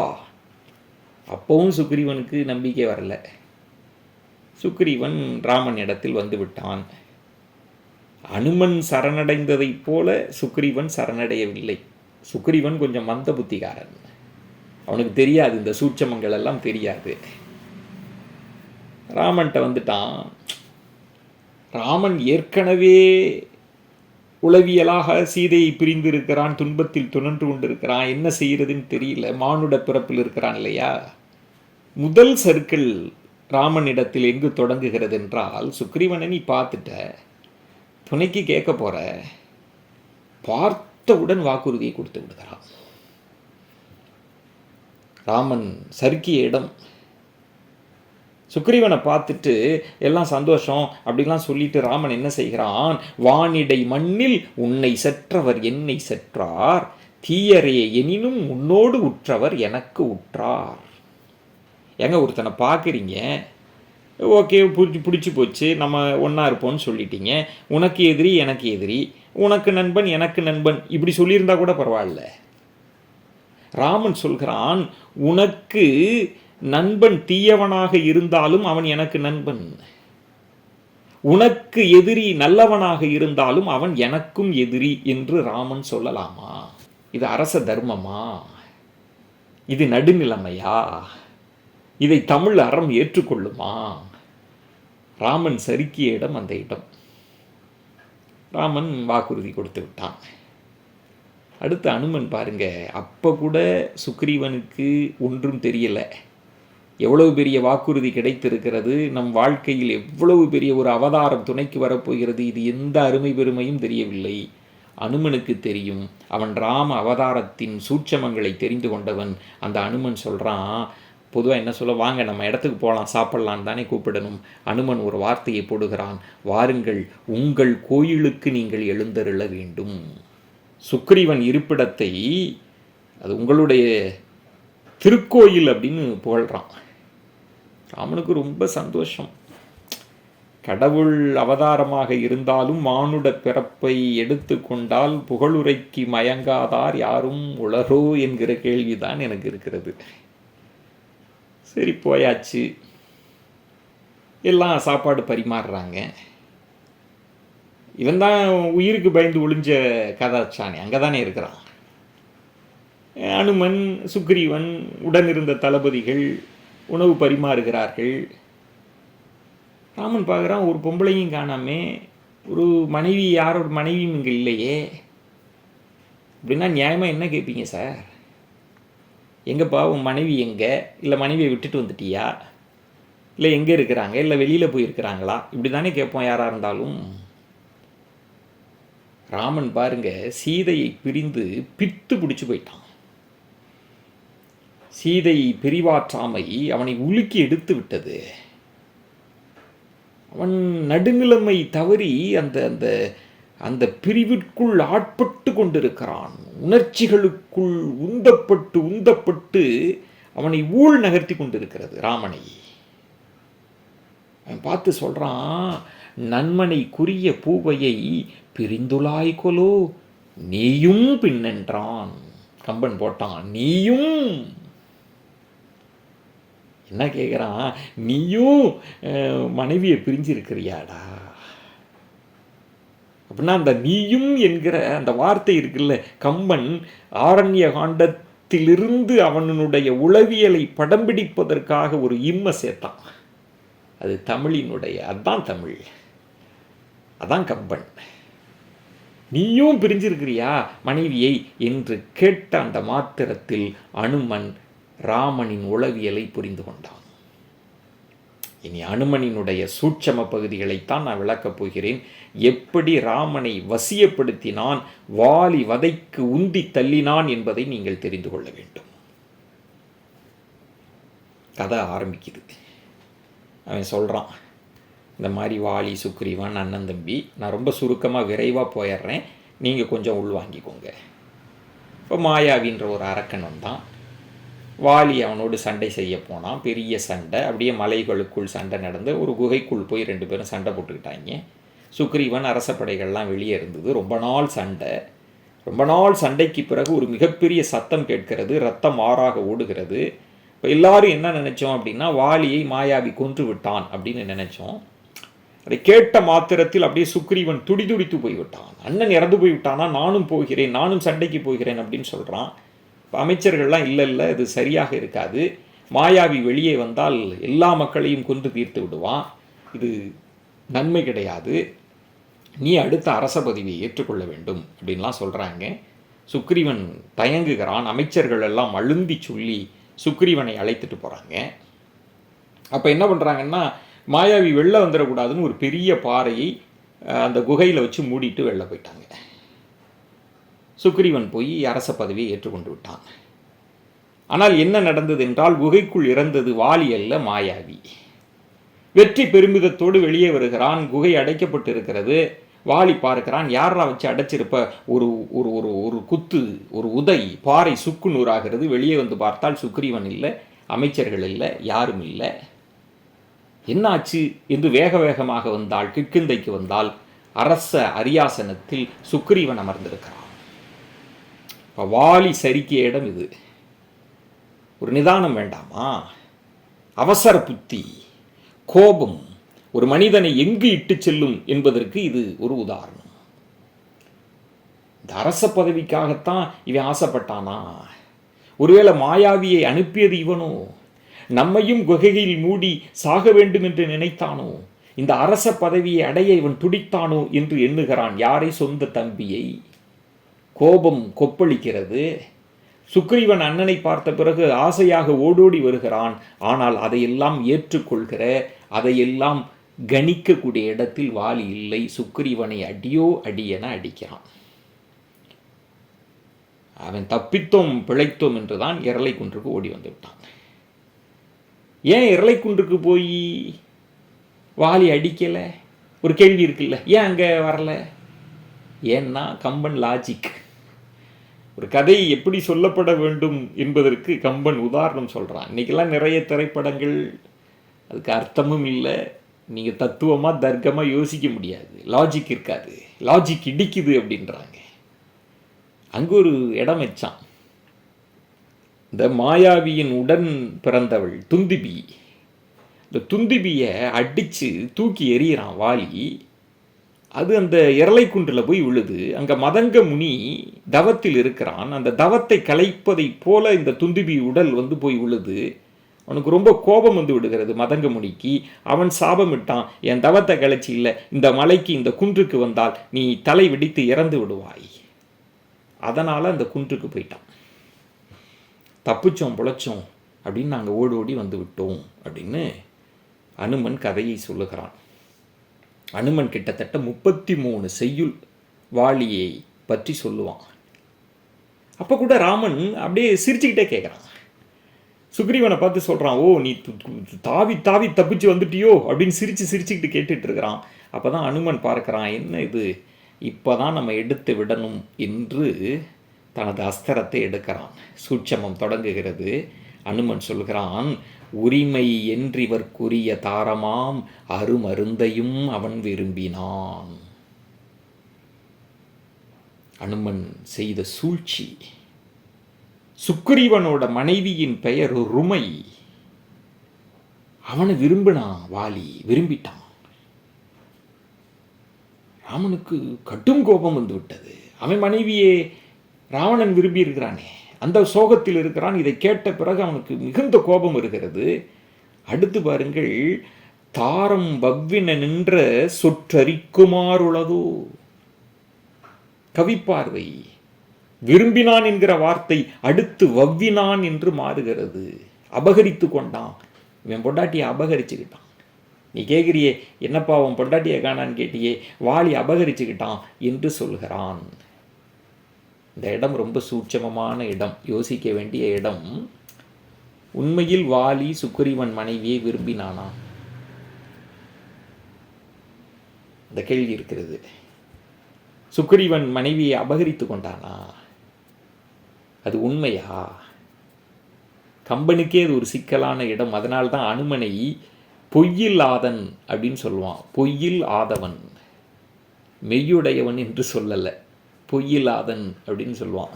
அப்பவும் சுக்ரீவனுக்கு நம்பிக்கை வரல. சுக்ரீவன் ராமன் இடத்தில் வந்து விட்டான். அனுமன் சரணடைந்ததைப் போல சுக்ரீவன் சரணடையவில்லை. சுக்ரீவன் கொஞ்சம் மந்த புத்திகாரன். அவனுக்கு தெரியாது, இந்த சூட்சமங்கள் எல்லாம் தெரியாது. ராமன்கிட்ட வந்துட்டான். ராமன் ஏற்கனவே உளவியலாக சீதையை பிரிந்து இருக்கிறான், துன்பத்தில் துணன்று கொண்டிருக்கிறான், என்ன செய்யறதுன்னு தெரியல, மானுட பிறப்பில் இருக்கிறான் இல்லையா. முதல் சர்க்கிள் ராமனிடத்தில் எங்கு தொடங்குகிறது என்றால், சுக்ரீவனை நீ பார்த்துட்ட, துணைக்கு கேட்க போற, பார்த்தவுடன் வாக்குறுதியை கொடுத்து விடுகிறான். ராமன் சறுக்கிய இடம். சுக்ரீவனை பார்த்துட்டு எல்லாம் சந்தோஷம் அப்படிலாம் சொல்லிட்டு ராமன் என்ன செய்கிறான், வானிடை மண்ணில் உன்னை செற்றவர் என்னை செற்றார், தீயரே எனினும் உன்னோடு உற்றவர் எனக்கு உற்றார். ஏங்க, ஒருத்தனை பார்க்குறீங்க, ஓகே, பிடிச்சி போச்சு, நம்ம ஒன்றா இருப்போம்னு சொல்லிட்டீங்க. உனக்கு எதிரி எனக்கு எதிரி, உனக்கு நண்பன் எனக்கு நண்பன், இப்படி சொல்லியிருந்தா கூட பரவாயில்ல. ராமன் சொல்கிறான், உனக்கு நண்பன் தீயவனாக இருந்தாலும் அவன் எனக்கு நண்பன், உனக்கு எதிரி நல்லவனாக இருந்தாலும் அவன் எனக்கும் எதிரி என்று ராமன் சொல்லலாமா? இது அரச தர்மமா? இது நடுநிலைமையா? இதை தமிழ் அறம் ஏற்றுக்கொள்ளுமா? ராமன் சறுக்கிய இடம் அந்த இடம். ராமன் வாக்குறுதி கொடுத்து விட்டான். அடுத்து அனுமன் பாருங்க, அப்போ கூட சுக்ரீவனுக்கு ஒன்றும் தெரியலை. எவ்வளவு பெரிய வாக்குறுதி கிடைத்திருக்கிறது, நம் வாழ்க்கையில் எவ்வளவு பெரிய ஒரு அவதாரம் துணைக்கு வரப்போகிறது, இது எந்த அருமை பெருமையும் தெரியவில்லை. அனுமனுக்கு தெரியும். அவன் ராம அவதாரத்தின் சூட்சமங்களை தெரிந்து கொண்டவன். அந்த அனுமன் சொல்கிறான், பொதுவாக என்ன சொல்ல, வாங்க நம்ம இடத்துக்கு போகலாம், சாப்பிட்லான்னு தானே கூப்பிடணும். அனுமன் ஒரு வார்த்தையை போடுகிறான், வாருங்கள், உங்கள் கோயிலுக்கு நீங்கள் எழுந்தருள வேண்டும். சுக்ரீவன் இருப்பிடத்தை அது உங்களுடைய திருக்கோயில் அப்படின்னு புகழ்கிறான். ராமனுக்கு ரொம்ப சந்தோஷம். கடவுள் அவதாரமாக இருந்தாலும் மானுட பிறப்பை எடுத்து கொண்டால் புகழுரைக்கு மயங்காதார் யாரும் உளரோ என்கிற கேள்விதான் எனக்கு இருக்கிறது. சரி, போயாச்சு, எல்லாம் சாப்பாடு பரிமாறுறாங்க. இவன் தான் உயிருக்கு பயந்து ஒளிஞ்ச கதாச்சானி, அங்கே தானே இருக்கிறான். அனுமன், சுக்ரீவன், உடனிருந்த தளபதிகள் உணவு பரிமாறுகிறார்கள். ராமன் பார்க்குறான், ஒரு பொம்பளையும் காணாமே, ஒரு மனைவி, யாரோட மனைவியும் இங்கே இல்லையே. அப்படின்னா நியாயமாக என்ன கேட்பீங்க சார்? எங்கேப்பா உன் மனைவி எங்கே? இல்லை மனைவியை விட்டுட்டு வந்துட்டியா? இல்லை எங்கே இருக்கிறாங்க? இல்லை வெளியில் போயிருக்கிறாங்களா? இப்படி தானே கேட்போம் யாராக இருந்தாலும். ராமன் பாருங்க, சீதையை பிரிந்து பித்து பிடிச்சி போயிட்டான். சீதை பிரிவாற்றாமை அவனை உலுக்கி எடுத்து விட்டது. அவன் நடுநிலைமை தவறி அந்த அந்த அந்த பிரிவிற்குள் ஆட்பட்டு கொண்டிருக்கிறான். உணர்ச்சிகளுக்குள் உந்தப்பட்டு அவனை ஊழ் நகர்த்தி கொண்டிருக்கிறது ராமனை. அவன் பார்த்து சொல்கிறான், நன்மனைக்குரிய பூவையை பிரிந்துலாய்கொலோ நீயும் பின்னென்றான். கம்பன் போட்டான், நீயும். என்ன கேட்குறான், நீயும் மனைவியை பிரிஞ்சிருக்கிறியாடா அப்படின்னா அந்த நீயும் என்கிற அந்த வார்த்தை இருக்குல்ல, கம்பன் ஆரண்ய காண்டத்திலிருந்து அவனுடைய உளவியலை படம் பிடிப்பதற்காக ஒரு இம்மை சேர்த்தான். அது தமிழினுடைய, அதுதான் தமிழ், அதான் கம்பன். நீயும் பிரிஞ்சிருக்கிறியா மனைவியை என்று கேட்ட அந்த மாத்திரத்தில் அனுமன் ராமனின் உளவியலை புரிந்து கொண்டான். இனி அனுமனினுடைய சூட்சம பகுதிகளைத்தான் நான் விளக்கப் போகிறேன். எப்படி ராமனை வசியப்படுத்தினான், வாலி வதைக்கு உந்தி தள்ளினான் என்பதை நீங்கள் தெரிந்து கொள்ள வேண்டும். கதை ஆரம்பிக்குது. அவன் சொல்கிறான், இந்த மாதிரி வாலி, சுக்ரீவன், அண்ணன் தம்பி, நான் ரொம்ப சுருக்கமாக விரைவாக போயிடுறேன், நீங்கள் கொஞ்சம் உள்வாங்கிக்கோங்க. இப்போ மாயாவின்ற ஒரு அரக்கன் வந்தான். வாலி அவனோடு சண்டை செய்ய போனான். பெரிய சண்டை, அப்படியே மலைகளுக்குள் சண்டை நடந்து ஒரு குகைக்குள் போய் 2 பேரும் சண்டை போட்டுக்கிட்டாங்க. சுக்ரீவன் அரசப்படைகள்லாம் வெளியே இருந்தது. ரொம்ப நாள் சண்டைக்கு பிறகு ஒரு மிகப்பெரிய சத்தம் கேட்கிறது. ரத்தம் ஆறாக ஓடுகிறது. இப்போ எல்லாரும் என்ன நினச்சோம் அப்படின்னா, வாலியை மாயாவி கொன்று விட்டான் அப்படின்னு நினச்சோம். அதை கேட்ட மாத்திரத்தில் அப்படியே சுக்ரீவன் துடிதுடித்து போய்விட்டான். அண்ணன் இறந்து போய்விட்டானா, நானும் போகிறேன், நானும் சண்டைக்கு போகிறேன் அப்படின்னு சொல்கிறான். இப்போ அமைச்சர்கள்லாம் இல்லை, இது சரியாக இருக்காது, மாயாவி வெளியே வந்தால் எல்லா மக்களையும் கொன்று தீர்த்து விடுவான், இது நன்மை கிடையாது, நீ அடுத்த அரச பதவியை ஏற்றுக்கொள்ள வேண்டும் அப்படின்லாம் சொல்கிறாங்க. சுக்ரீவன் தயங்குகிறான். அமைச்சர்கள் எல்லாம் அழுந்தி சொல்லி சுக்ரீவனை அழைத்துட்டு போகிறாங்க. அப்போ என்ன பண்ணுறாங்கன்னா, மாயாவி வெளில வந்துடக்கூடாதுன்னு ஒரு பெரிய பாறையை அந்த குகையில் வச்சு மூடிட்டு வெளில போயிட்டாங்க. சுக்ரீவன் போய் அரச பதவியை ஏற்றுக்கொண்டு விட்டான். ஆனால் என்ன நடந்தது என்றால், குகைக்குள் இறந்தது வாலி அல்ல, மாயாவி. வெற்றி பெருமிதத்தோடு வெளியே வருகிறான். குகை அடைக்கப்பட்டு இருக்கிறது. வாலி பார்க்கிறான், யாரா வச்சு அடைச்சிருப்ப, ஒரு ஒரு ஒரு ஒரு குத்து, ஒரு உதை, பாறை சுக்கு நூறாகிறது. வெளியே வந்து பார்த்தால் சுக்ரீவன் இல்லை, அமைச்சர்கள் இல்லை, யாரும் இல்லை. என்னாச்சு என்று வேக வேகமாக வந்தால், கிட்கிந்தைக்கு வந்தால், அரச அரியாசனத்தில் சுக்ரீவன் அமர்ந்திருக்கிறான். இப்போ வாலி சரிக்கிய இடம் இது. ஒரு நிதானம் வேண்டாமா? அவசர புத்தி, கோபம் ஒரு மனிதனை எங்கு இட்டு செல்லும் என்பதற்கு இது ஒரு உதாரணம். இந்த அரச பதவிக்காகத்தான் இவன் ஆசைப்பட்டானா? ஒருவேளை மாயாவியை அனுப்பியது இவனோ? நம்மையும் குகையில் மூடி சாக வேண்டும் என்று நினைத்தானோ? இந்த அரச பதவியை அடைய இவன் துடித்தானோ என்று எண்ணுகிறான். யாரை? சொந்த தம்பியை. கோபம் கொப்பளிக்கிறது. சுக்ரீவன் அண்ணனை பார்த்த பிறகு ஆசையாக ஓடோடி வருகிறான். ஆனால் அதையெல்லாம் ஏற்றுக்கொள்கிற, அதையெல்லாம் கணிக்கக்கூடிய இடத்தில் வாலி இல்லை. சுக்ரீவனை அடியோ அடியென அடிக்கிறான். அவன் தப்பித்தோம் பிழைத்தோம் என்றுதான் இரளை குன்றுக்கு ஓடி வந்து விட்டான். ஏன் இரளை குன்றுக்கு போய் வாலி அடிக்கலை? ஒரு கேள்வி இருக்குல்ல, ஏன் அங்கே வரல? ஏன்னா கம்பன் லாஜிக். ஒரு கதை எப்படி சொல்லப்பட வேண்டும் என்பதற்கு கம்பன் உதாரணம் சொல்கிறான். இன்றைக்கெல்லாம் நிறைய திரைப்படங்கள் அதுக்கு அர்த்தமும் இல்லை, நீங்கள் தத்துவமாக தர்க்கமாக யோசிக்க முடியாது, லாஜிக் இருக்காது, லாஜிக் இடிக்குது அப்படின்றாங்க. அங்கே ஒரு இடம் வச்சான். இந்த மாயாவியின் உடன் பிறந்தவள் துந்திபி. இந்த துந்திபியை அடித்து தூக்கி எறிகிறான் வாலி. அது அந்த இரளை குன்றில் போய் விழுது. அங்கே மதங்க முனி தவத்தில் இருக்கிறான். அந்த தவத்தை கலைப்பதை போல இந்த துந்திபி உடல் வந்து போய் விழுது. அவனுக்கு ரொம்ப கோபம் வந்து விடுகிறது மதங்க முனிக்கு. அவன் சாபமிட்டான், என் தவத்தை கலைச்சி இல்லை, இந்த மலைக்கு இந்த குன்றுக்கு வந்தால் நீ தலை வெடித்து இறந்து விடுவாய். அதனால் அந்த குன்றுக்கு போயிட்டான். தப்பிச்சோம் பிழைச்சோம் அப்படின்னு நாங்கள் ஓடி ஓடி வந்து விட்டோம் அப்படின்னு அனுமன் கதையை சொல்லுகிறான். அனுமன் கிட்டத்தட்ட 33 செய்யுள் வாலியை பற்றி சொல்லுவான். அப்போ கூட ராமன் அப்படியே சிரிச்சுக்கிட்டே கேட்குறான். சுக்ரீவனை பார்த்து சொல்கிறான், ஓ நீ தாவி தாவி தப்பிச்சு வந்துட்டியோ அப்படின்னு சிரிச்சுக்கிட்டு கேட்டுட்டு இருக்கிறான். அப்போ தான் அனுமன் பார்க்குறான், என்ன இது, இப்போ தான் நம்ம எடுத்து விடணும் என்று தனது அஸ்திரத்தை எடுக்கிறான். சூட்சமம் தொடங்குகிறது. அனுமன் சொல்கிறான், உரிமை என்றிவர்க்குரிய தாரமாம் அருமருந்தையும் அவன் விரும்பினான். அனுமன் செய்த சூழ்ச்சி. சுக்ரீவனோட மனைவியின் பெயர் ருமை. அவனை விரும்பினான் வாலி, விரும்பிட்டான். ராமனுக்கு கடும் கோபம் வந்து விட்டது. அவன் மனைவியே ராவணன் விரும்பி இருக்கிறானே, அந்த சோகத்தில் இருக்கிறான். இதை கேட்ட பிறகு அவனுக்கு மிகுந்த கோபம் இருக்கிறது. அடுத்து பாருங்கள், தாரம் வவ்வின நின்ற சொற்றறிக்குமாறுளதோ. கவிப்பார்வை. விரும்பினான் என்கிற வார்த்தை அடுத்து வவ்வினான் என்று மாறுகிறது. அபகரித்து கொண்டான். இவன் பொண்டாட்டியை அபகரிச்சுக்கிட்டான். நீ கேட்குறியே, என்னப்பா அவன் பொண்டாட்டியை காணான்னு கேட்டியே, வாலி அபகரிச்சுக்கிட்டான் என்று சொல்கிறான். இந்த இடம் ரொம்ப சூட்சமமான இடம், யோசிக்க வேண்டிய இடம். உண்மையில் வாலி சுக்ரீவன் மனைவியை விரும்பினானா? இந்த கேள்வி இருக்கிறது. சுக்ரீவன் மனைவியை அபகரித்து கொண்டானா? அது உண்மையா? கம்பனுக்கே அது ஒரு சிக்கலான இடம். அதனால்தான் அனுமனை பொய்யில் ஆதன் அப்படின்னு சொல்லுவான். பொய்யில் ஆதவன், மெய்யுடையவன் என்று சொல்லலை, பொய்யில் ஆதன் அப்படின்னு சொல்லுவான்.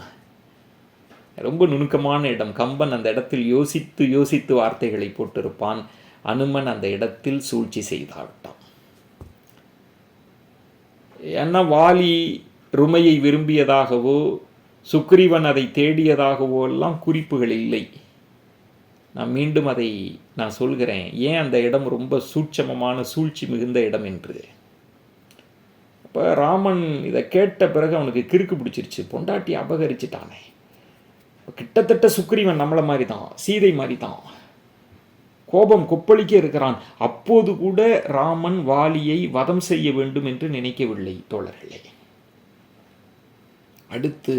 ரொம்ப நுணுக்கமான இடம். கம்பன் அந்த இடத்தில் யோசித்து யோசித்து வார்த்தைகளை போட்டிருப்பான். அனுமன் அந்த இடத்தில் சூழ்ச்சி செய்தாவிட்டான். ஏன்னா வாலி ருமையை விரும்பியதாகவோ சுக்ரீவன் அதை தேடியதாகவோ எல்லாம் குறிப்புகள் இல்லை. நான் மீண்டும் அதை நான் சொல்கிறேன், ஏன் அந்த இடம் ரொம்ப சூட்சமமான சூழ்ச்சி மிகுந்த இடம் என்று. அப்போ ராமன் இதை கேட்ட பிறகு அவனுக்கு கிறுக்கு பிடிச்சிருச்சு. பொண்டாட்டி அபகரிச்சிட்டானே. கிட்டத்தட்ட சுக்ரீவன் நம்மளை மாதிரி தான், சீதை மாதிரி தான், கோபம் கொப்பளிக்க இருக்கிறான். அப்போது கூட ராமன் வாலியை வதம் செய்ய வேண்டும் என்று நினைக்கவில்லை தோழர்களே. அடுத்து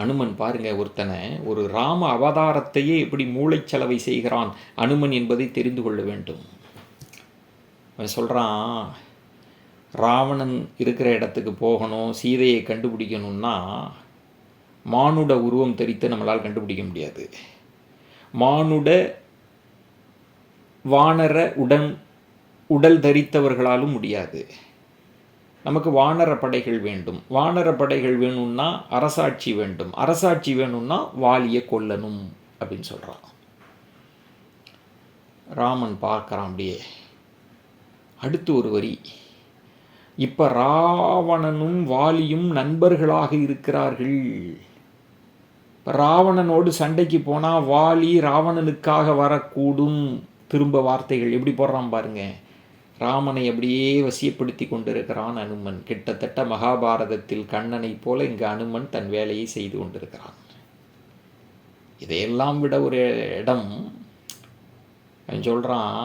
அனுமன் பாருங்க, ஒருத்தனை ஒரு ராம அவதாரத்தையே எப்படி மூளைச்சலவை செய்கிறான் அனுமன் என்பதை தெரிந்து கொள்ள வேண்டும். அவன் சொல்கிறான், ராவணன் இருக்கிற இடத்துக்கு போகணும், சீதையை கண்டுபிடிக்கணும்னா மானுட உருவம் தெரித்து நம்மளால் கண்டுபிடிக்க முடியாது. மானுட வானர உடல் தரித்தவர்களாலும் முடியாது. நமக்கு வானர படைகள் வேண்டும். வானர படைகள் வேணும்னா அரசாட்சி வேண்டும். அரசாட்சி வேணும்னா வாலியை கொல்லணும் அப்படின்னு சொல்கிறான். ராமன் பார்க்குறான் அப்படியே. அடுத்து ஒரு வரி, இப்போ ராவணனும் வாலியும் நண்பர்களாக இருக்கிறார்கள். இப்போ ராவணனோடு சண்டைக்கு போனால் வாலி ராவணனுக்காக வரக்கூடும். திரும்ப வார்த்தைகள் எப்படி போடுறான் பாருங்க. ராமனை அப்படியே வசியப்படுத்தி கொண்டிருக்கிறான் அனுமன். கிட்டத்தட்ட மகாபாரதத்தில் கண்ணனை போல இங்கு அனுமன் தன் வேலையை செய்து கொண்டிருக்கிறான். இதையெல்லாம் விட ஒரு இடம் அவன் சொல்கிறான்.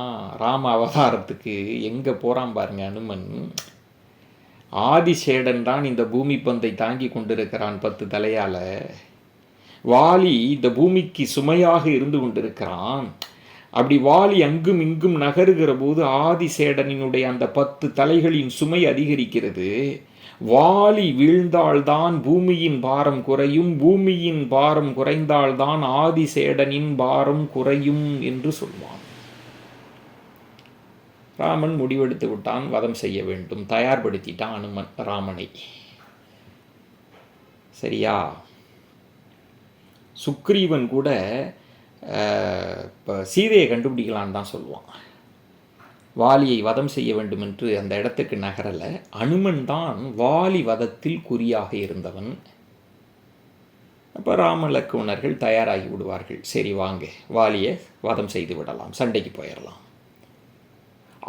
ராம அவதாரத்துக்கு எங்கே போகிறான் பாருங்க அனுமன். ஆதிசேடன் தான் இந்த பூமி பந்தை தாங்கி கொண்டிருக்கிறான் 10 தலையால். வாலி இந்த பூமிக்கு சுமையாக இருந்து கொண்டிருக்கிறான். அப்படி வாலி அங்கும் இங்கும் நகருகிற போது ஆதிசேடனினுடைய அந்த 10 தலைகளின் சுமை அதிகரிக்கிறது. வாலி வீழ்ந்தால்தான் பூமியின் பாரம் குறையும், பூமியின் பாரம் குறைந்தால்தான் ஆதிசேடனின் பாரம் குறையும் என்று சொல்வான். ராமன் முடிவெடுத்து விட்டான், வதம் செய்ய வேண்டும். தயார்படுத்திட்டான் அனுமன் ராமனை. சரியா? சுக்ரீவன் கூட இப்போ சீதையை கண்டுபிடிக்கலான்னு தான் சொல்லுவான். வாலியை வதம் செய்ய வேண்டும் என்று அந்த இடத்துக்கு நகரலை. அனுமன் தான் வாலி வதத்தில் குறியாக இருந்தவன். அப்போ ராம லக்குவணர்கள் தயாராகி விடுவார்கள். சரி வாங்க, வாலியை வதம் செய்து விடலாம், சண்டைக்கு போயிடலாம்.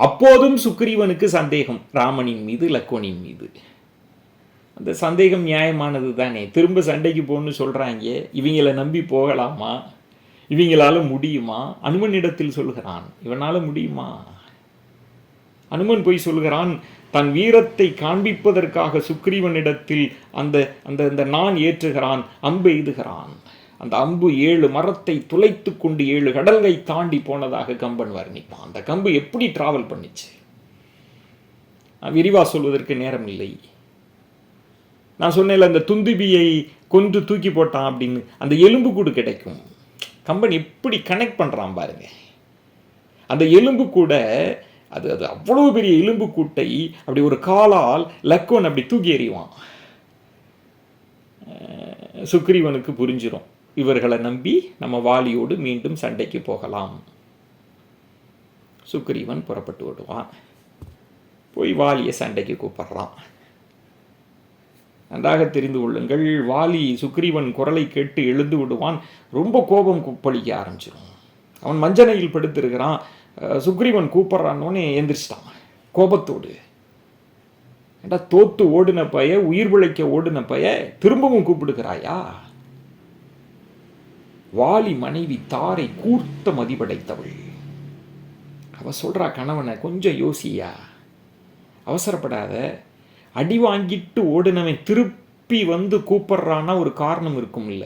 அப்போதும் சுக்ரீவனுக்கு சந்தேகம் ராமனின் மீது, லக்குவனின் மீது. அந்த சந்தேகம் நியாயமானது தானே. திரும்ப சண்டைக்கு போகணும்னு சொல்கிறாங்க. இவங்களை நம்பி போகலாமா? இவங்களால முடியுமா? அனுமனிடத்தில் சொல்கிறான், இவனால் முடியுமா? அனுமன் போய் சொல்கிறான். தன் வீரத்தை காண்பிப்பதற்காக சுக்ரீவனிடத்தில் அந்த அந்த அந்த நான் ஏற்றுகிறான், அம்பு எய்துகிறான். அந்த அம்பு 7 மரத்தை துளைத்து கொண்டு 7 கடல்களை தாண்டி போனதாக கம்பன் வர்ணிப்பான். அந்த கம்பு எப்படி டிராவல் பண்ணிச்சு விரிவா சொல்வதற்கு நேரம் இல்லை. நான் சொன்னேன்ல, அந்த துந்துபியை கொன்று தூக்கி போட்டான் அப்படின்னு, அந்த எலும்பு கூடு கிடைக்கும். கம்பன் எப்படி கனெக்ட் பண்ணுறான் பாருங்க. அந்த எலும்பு கூட அது அது அவ்வளவு பெரிய எலும்பு கூட்டை அப்படி ஒரு காலால் லக்குவன் அப்படி தூக்கி எறிவான். சுக்ரீவனுக்கு புரிஞ்சிடும், இவர்களை நம்பி நம்ம வாலியோடு மீண்டும் சண்டைக்கு போகலாம். சுக்ரீவன் புறப்பட்டு விடுவான். போய் வாலியை சண்டைக்கு கூப்பிடுறான். நன்றாக தெரிந்து கொள்ளுங்கள், வாலி சுக்ரீவன் குரலை கேட்டு எழுந்து விடுவான். ரொம்ப கோபம் குப்பளிக்க ஆரம்பிச்சிடும். அவன் மஞ்சனையில் படுத்திருக்கிறான். சுக்ரீவன் கூப்பிட்றான்னொன்னே எந்திரிச்சிட்டான் கோபத்தோடு. ஏண்டா தோத்து ஓடின பைய, உயிர் பிழைக்க ஓடின பைய திரும்பவும் கூப்பிடுகிறாயா? வாலி மனைவி தாரை கூர்த்த மதிப்படைத்தவள். அவ சொல்றா கணவனை, கொஞ்சம் யோசியா, அவசரப்படாத. அடி வாங்கிட்டு ஓடினவன் திருப்பி வந்து கூப்பிடுறான்னா ஒரு காரணம் இருக்கும் இல்ல,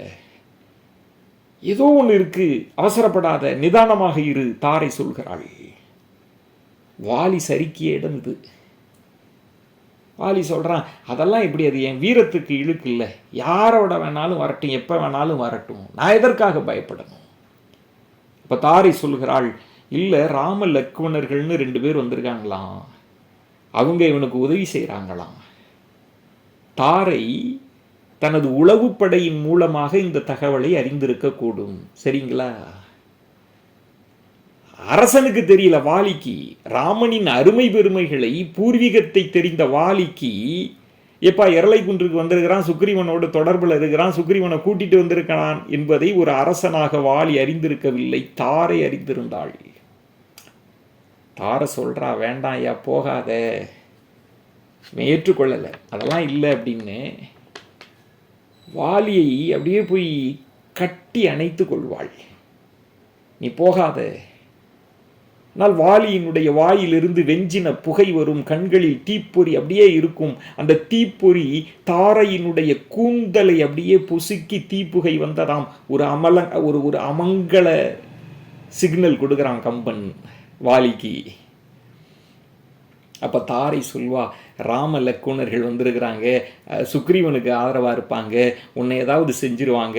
ஏதோ ஒன்று இருக்கு, அவசரப்படாத, நிதானமாக இரு, தாரை சொல்கிறாள். வாலி சறுக்கிய இடம் இது. வாலி சொல்கிறான், அதெல்லாம் எப்படி, அது என் வீரத்துக்கு இழுக்கு இல்லை, யாரோட வேணாலும் வரட்டும், எப்போ வேணாலும் வரட்டும், நான் எதற்காக பயப்படணும்? இப்போ தாரை சொல்கிறாள், இல்லை ராம லக்குவணர்கள்னு 2 பேர் வந்திருக்காங்களாம், அவங்க இவனுக்கு உதவி செய்கிறாங்களாம். தாரை தனது உளவுப்படையின் மூலமாக இந்த தகவலை அறிந்திருக்கக்கூடும். சரிங்களா? அரசனுக்கு தெரியல வாலிக்கு. ராமனின் அருமை பெருமைகளை, பூர்வீகத்தை தெரிந்த வாலிக்கு, எப்பா எரளை குன்றுக்கு வந்திருக்கிறான், சுக்ரீவனோடு தொடர்பில் இருக்கிறான், சுக்ரீவனை கூட்டிட்டு வந்திருக்கிறான் என்பதை ஒரு அரசனாக வாலி அறிந்திருக்கவில்லை. தாரை அறிந்திருந்தாள். தாரை சொல்றா, வேண்டாம் ஐயா போகாத, ஏற்றுக்கொள்ளலை, அதெல்லாம் இல்லை அப்படின்னு. வாலியை அப்படியே போய் கட்டி அணைத்து கொள்வாள். நீ போகாத. ஆனால் வாலியினுடைய வாயிலிருந்து வெஞ்சின புகை வரும், கண்களில் தீப்பொறி அப்படியே இருக்கும். அந்த தீப்பொறி தாரையினுடைய கூந்தலை அப்படியே பொசுக்கி தீப்புகை வந்ததாம். ஒரு அமங்கல சிக்னல் கொடுக்குறான் கம்பன் வாலிக்கு. அப்போ தாரை சொல்வா, ராம லக்குவணர்கள் வந்திருக்கிறாங்க, சுக்ரீவனுக்கு ஆதரவாக இருப்பாங்க, உன்னை ஏதாவது செஞ்சிருவாங்க,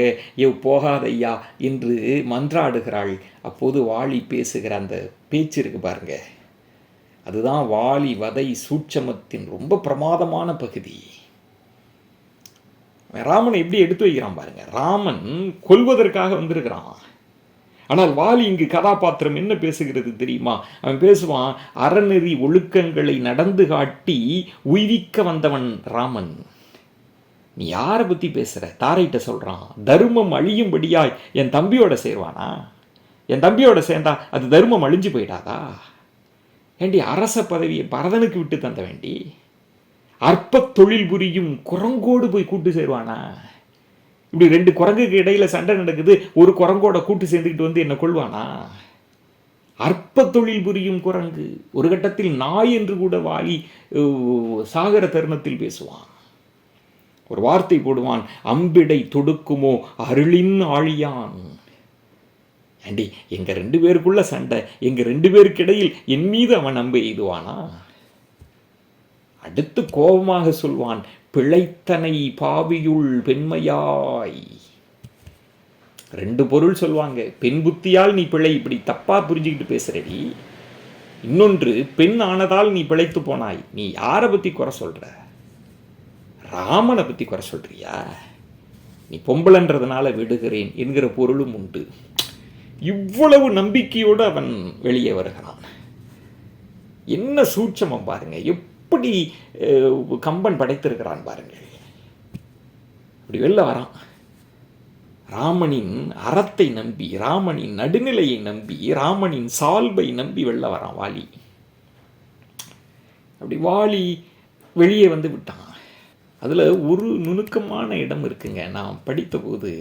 போகாத ஐயா என்று மன்றாடுகிறாள். அப்போது வாலி பேசுகிற அந்த பேச்சு இருக்கு பாருங்க, அதுதான் வாலி வதை சூட்சமத்தின் ரொம்ப பிரமாதமான பகுதி. ராமனை எப்படி எடுத்து வைக்கிறான் பாருங்க. ராமன் கொல்வதற்காக வந்திருக்கிறான். ஆனால் வாலி இங்கு கதாபாத்திரம் என்ன பேசுகிறது தெரியுமா? அவன் பேசுவான், அறநெறி ஒழுக்கங்களை நடந்து காட்டி உய்விக்க வந்தவன் ராமன். நீ யாரை பற்றி பேசுகிற? தாரைட்ட சொல்கிறான், தர்மம் அழியும்படியாய் என் தம்பியோட சேர்வானா? என் தம்பியோட சேர்ந்தா அது தர்மம் அழிஞ்சு போயிடாதா? ஏண்டி அரச பதவியை பரதனுக்கு விட்டு தந்த வேண்டி அற்ப தொழில் புரியும் குரங்கோடு போய் கூட்டு சேருவானா? இப்படி 2 குரங்குக்கு இடையில சண்டை நடக்குது, ஒரு குரங்கோட கூட்டு சேர்ந்துக்கிட்டு வந்து என்ன கொள்வானா? அற்ப தொழில் புரியும் குரங்கு. ஒரு கட்டத்தில் நாய் என்று கூட வாலி சாகர தருணத்தில் பேசுவான். ஒரு வார்த்தை போடுவான், அம்பிடை தொடுக்குமோ அருளின் ஆழியான். ஏண்டி எங்க 2 பேருக்குள்ள சண்டை, எங்க 2 பேருக்கு இடையில் என் மீது அவன் அம்பு எய்துவானா? அடுத்து கோபமாக சொல்வான், பிழைத்தனை பாவியுள் பெண்மையாய். 2 பொருள் சொல்வாங்க. பெண் புத்தியால் நீ பிழை, இப்படி தப்பா புரிஞ்சுக்கிட்டு பேசுறடி. இன்னொன்று, பெண் ஆனதால் நீ பிழைத்து போனாய். நீ யாரை பத்தி குறை சொல்ற? ராமனை பத்தி குறை சொல்றியா? நீ பொம்பளன்றதுனால விடுகிறேன் என்கிற பொருளும் உண்டு. இவ்வளவு நம்பிக்கையோடு அவன் வெளியே வருகிறான். என்ன சூட்சமம் பாருங்க, எப்படி கம்பன் படைத்திருக்கிறான் பாருங்கள். அப்படி வெளில வரான். ராமனின் அறத்தை நம்பி, ராமனின் நடுநிலையை நம்பி, ராமனின் சால்பை நம்பி வெளில வரான் வாலி. அப்படி வாலி வெளியே வந்து விட்டான். அதில் ஒரு நுணுக்கமான இடம் இருக்குங்க. நான் படித்த போது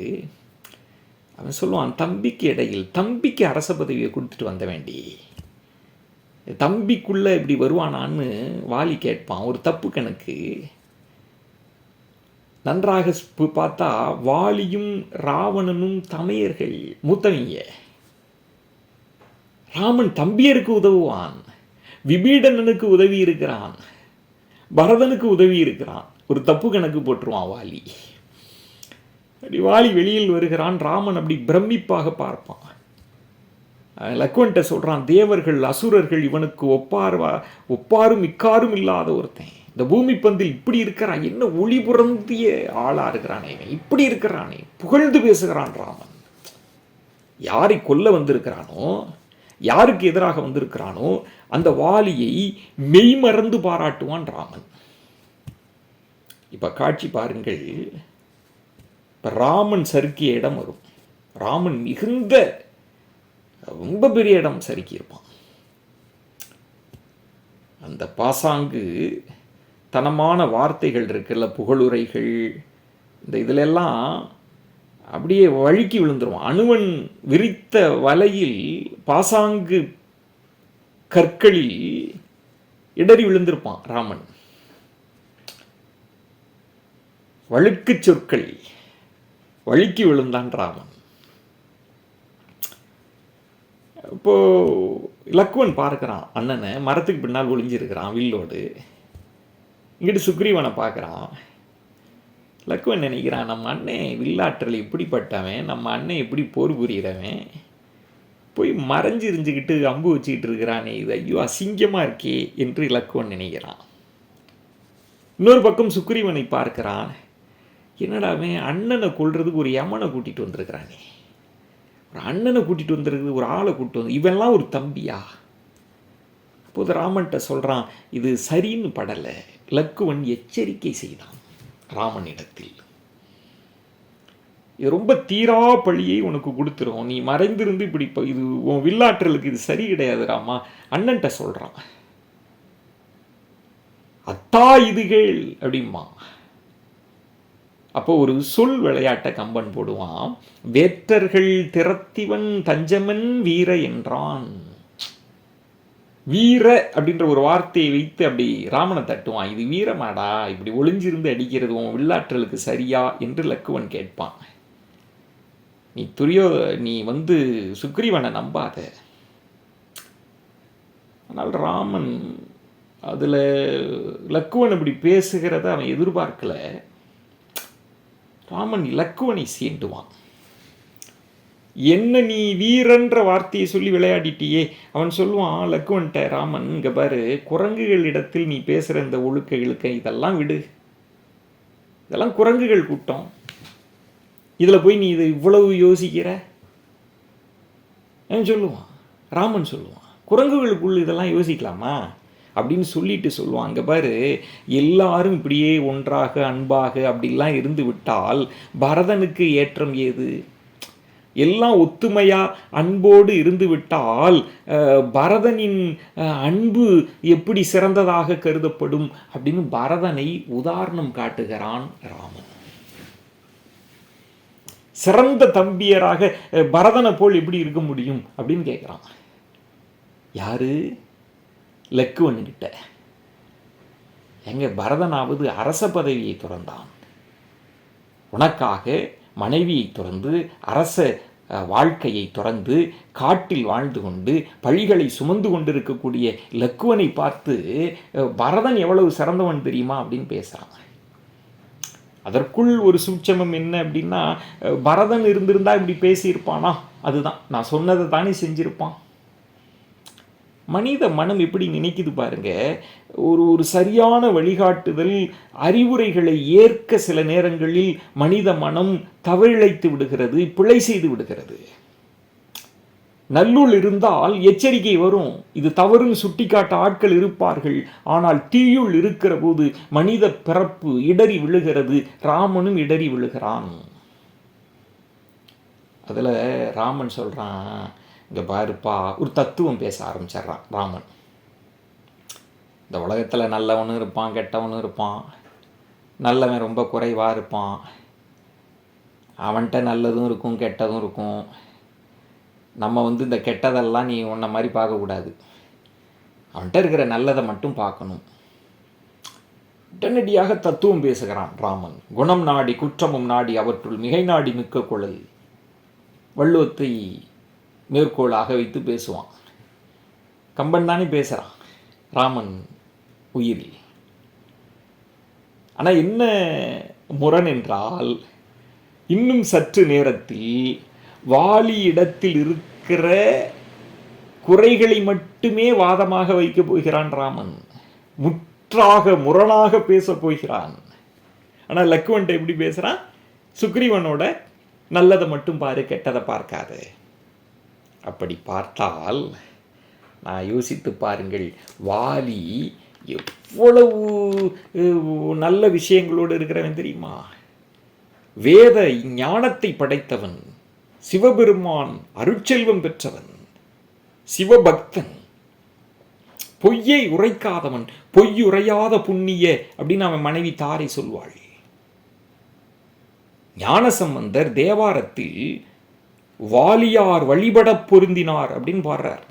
அவன் சொல்லுவான், தம்பிக்கு இடையில், தம்பிக்கு அரச பதவியை கொடுத்துட்டு வந்த வேண்டி தம்பிக்குள்ள இப்படி வருவானான்னு வாலி கேட்பான். ஒரு தப்பு கணக்கு. நன்றாக பார்த்தா வாலியும் ராவணனும் தமையர்கள், மூத்தவங்க. ராமன் தம்பியருக்கு உதவுவான், விபீடனனுக்கு உதவி இருக்கிறான், பரதனுக்கு உதவி இருக்கிறான். ஒரு தப்பு கணக்கு போட்டுருவான் வாலி. அப்படி வாலி வெளியில் வருகிறான். ராமன் அப்படி பிரமிப்பாக பார்ப்பான். லக்குவன்ட்ட சொல்கிறான், தேவர்கள் அசுரர்கள் இவனுக்கு ஒப்பாரும் இக்காரும் இல்லாத ஒருத்தன். இந்த பூமி பந்தில் இப்படி இருக்கிறான், என்ன ஒளி புறந்திய ஆளாக இருக்கிறானே இவன், இப்படி இருக்கிறானே, புகழ்ந்து பேசுகிறான் ராமன். யாரை கொல்ல வந்திருக்கிறானோ, யாருக்கு எதிராக வந்திருக்கிறானோ அந்த வாலியை மெய்மறந்து பாராட்டுவான் ராமன். இப்போ காட்சி பாருங்கள். இப்போ ராமன் சறுக்கிய இடம் வரும். ராமன் மிகுந்த ரொம்ப பெரிய இடம் சறுக்கியிருப்பான். அந்த பாசாங்கு தனமான வார்த்தைகள் இருக்குல்ல, புகழுரைகள், இந்த இதிலெல்லாம் அப்படியே வழுக்கி விழுந்துருவான். அணுவன் விரித்த வலையில் பாசாங்கு கற்களில் இடறி விழுந்திருப்பான் ராமன். வழுக்கு சொற்கள் வழுக்கி விழுந்தான் ராமன். இப்போ லக்குவன் பார்க்குறான் அண்ணனை, மரத்துக்கு பின்னால் ஒளிஞ்சிருக்கிறான் வில்லோடு. இங்கிட்டு சுக்ரீவனை பார்க்குறான். லக்குவன் நினைக்கிறான், நம்ம அண்ணன் வில்லாற்றல் எப்படிப்பட்டவன், நம்ம அண்ணன் எப்படி போர் புரிகிறவன், போய் மறைஞ்சு இருந்துக்கிட்டு அம்பு வச்சுக்கிட்டு இருக்கிறானே, இது ஐயோ அசிங்கமாக இருக்கே என்று லக்குவன் நினைக்கிறான். இன்னொரு பக்கம் சுக்ரீவனை பார்க்கிறான். என்னடாவே அண்ணனை கொல்றதுக்கு ஒரு யமனை கூட்டிகிட்டு வந்திருக்கிறானே, ஒரு அண்ணனை கூட்டிகிட்டு வந்துருக்குது, ஒரு ஆளை கூப்பிட்டு வந்து, இவெல்லாம் ஒரு தம்பியா? அப்போது ராமன்கிட்ட சொல்கிறான், இது சரின்னு படலை. லக்குவன் எச்சரிக்கை செய்தான் ராமனிடத்தில், இது ரொம்ப தீரா பழியை உனக்கு கொடுத்துரும், நீ மறைந்திருந்து இப்படி இது உன் வில்லாற்றலுக்கு இது சரி கிடையாது ராமா. அண்ணன்ட்ட சொல்கிறான், அத்தா இதுகள் அப்படிமா. அப்போ ஒரு சொல் விளையாட்டை கம்பன் போடுவான். வேற்றர்கள் திறத்திவன் தஞ்சமன் வீர என்றான். வீர அப்படின்ற ஒரு வார்த்தையை வைத்து அப்படி ராமனை தட்டுவான். இது வீரமாடா, இப்படி ஒளிஞ்சிருந்து அடிக்கிறது உன் வில்லாற்றலுக்கு சரியா என்று லக்குவன் கேட்பான். நீ வந்து சுக்ரீவனை நம்பாத. ஆனால் ராமன் அதில் லக்குவன் இப்படி பேசுகிறத அவன் எதிர்பார்க்கல. ராமன் லக்குவனை சீண்டுவான். என்ன நீ வீரன்ற வார்த்தையை சொல்லி விளையாடிட்டியே. அவன் சொல்லுவான் லக்குவன்ட்ட, ராமன் இங்கே பாரு, குரங்குகள் இடத்தில் நீ பேசுகிற இந்த ஒழுக்கைகளுக்கு இதெல்லாம் விடு, இதெல்லாம் குரங்குகள் கூட்டம், இதில் போய் நீ இதை இவ்வளவு யோசிக்கிற சொல்லுவான். ராமன் சொல்லுவான், குரங்குகளுக்குள்ள இதெல்லாம் யோசிக்கலாமா அப்படின்னு சொல்லிட்டு சொல்லுவான், அங்கே பாரு, எல்லாரும் இப்படியே ஒன்றாக அன்பாக அப்படிலாம் இருந்து விட்டால் பரதனுக்கு ஏற்றம் ஏது? எல்லாம் ஒத்துமையாக அன்போடு இருந்து விட்டால் பரதனின் அன்பு எப்படி சிறந்ததாக கருதப்படும் அப்படின்னு பரதனை உதாரணம் காட்டுகிறான் ராமன். சிறந்த தம்பியராக பரதனை போல் எப்படி இருக்க முடியும் அப்படின்னு கேட்குறான். யாரு? லக்குவன்கிட்ட. எங்க பரதனாவது அரச பதவியை துறந்தான், உனக்காக மனைவியை துறந்து அரச வாழ்க்கையை துறந்து காட்டில் வாழ்ந்து கொண்டு பழிகளை சுமந்து கொண்டிருக்கக்கூடிய லக்குவனை பார்த்து பரதன் எவ்வளவு சிறந்தவன் தெரியுமா அப்படின்னு பேசுகிறாங்க. அதற்குள் ஒரு சூட்சமம் என்ன அப்படின்னா, பரதன் இருந்திருந்தா இப்படி பேசியிருப்பானா? அதுதான், நான் சொன்னதை தானே செஞ்சிருப்பான். மனித மனம் எப்படி நினைக்குது பாருங்க. ஒரு சரியான வழிகாட்டுதல், அறிவுரைகளை ஏற்க சில நேரங்களில் மனித மனம் தவறிழைத்து விடுகிறது, பிழை செய்து விடுகிறது. நல்லுள் இருந்தால் எச்சரிக்கை வரும், இது தவறுன்னு சுட்டிக்காட்ட ஆட்கள் இருப்பார்கள். ஆனால் தீயுள் இருக்கிற போது மனித பிறப்பு இடறி விழுகிறது. ராமனும் இடறி விழுகிறான். அதில் ராமன் சொல்கிறான், இங்கே பாருப்பா, ஒரு தத்துவம் பேச ஆரம்பிச்சிட்றான் ராமன். இந்த உலகத்தில் நல்லவனும் இருப்பான், கெட்டவனும் இருப்பான். நல்லவன் ரொம்ப குறைவாக இருப்பான், அவன்கிட்ட நல்லதும் இருக்கும் கெட்டதும் இருக்கும். நம்ம இந்த கெட்டதெல்லாம் நீ உன்ன மாதிரி பார்க்கக்கூடாது, அவன்கிட்ட இருக்கிற நல்லதை மட்டும் பார்க்கணும். உடனடியாக தத்துவம் பேசுகிறான் ராமன். குணம் நாடி குற்றமும் நாடி அவற்றுள் மிகை நாடி மிக்க குழல். வள்ளுவத்தை மேற்கோளாக வைத்து பேசுவான். கம்பன் தானே பேசுகிறான் ராமன் உயிரில். ஆனால் என்ன முரண் என்றால், இன்னும் சற்று நேரத்தில் வாலி இடத்தில் இருக்கிற குறைகளை மட்டுமே வாதமாக வைக்கப் போகிறான் ராமன். முற்றாக முரணாக பேசப் போகிறான். ஆனால் லக்குவன்ட்ட எப்படி பேசுகிறான்? சுக்ரீவனோட நல்லதை மட்டும் பாரு, கெட்டதை பார்க்காது. அப்படி பார்த்தால் நான் யோசித்து பாருங்கள், வாலி எவ்வளவு நல்ல விஷயங்களோடு இருக்கிறவன் தெரியுமா? வேத ஞானத்தை படைத்தவன், சிவபெருமான் அருட்செல்வம் பெற்றவன், சிவபக்தன், பொய்யை உரைக்காதவன், பொய்யுரையாத புண்ணிய அப்படின்னு அவன் மனைவி தாரை சொல்வாள். ஞானசம்பந்தர் தேவாரத்தில் வாலியார் வழிபட பொருந்தினார் அப்படின்னு பாடுறார்.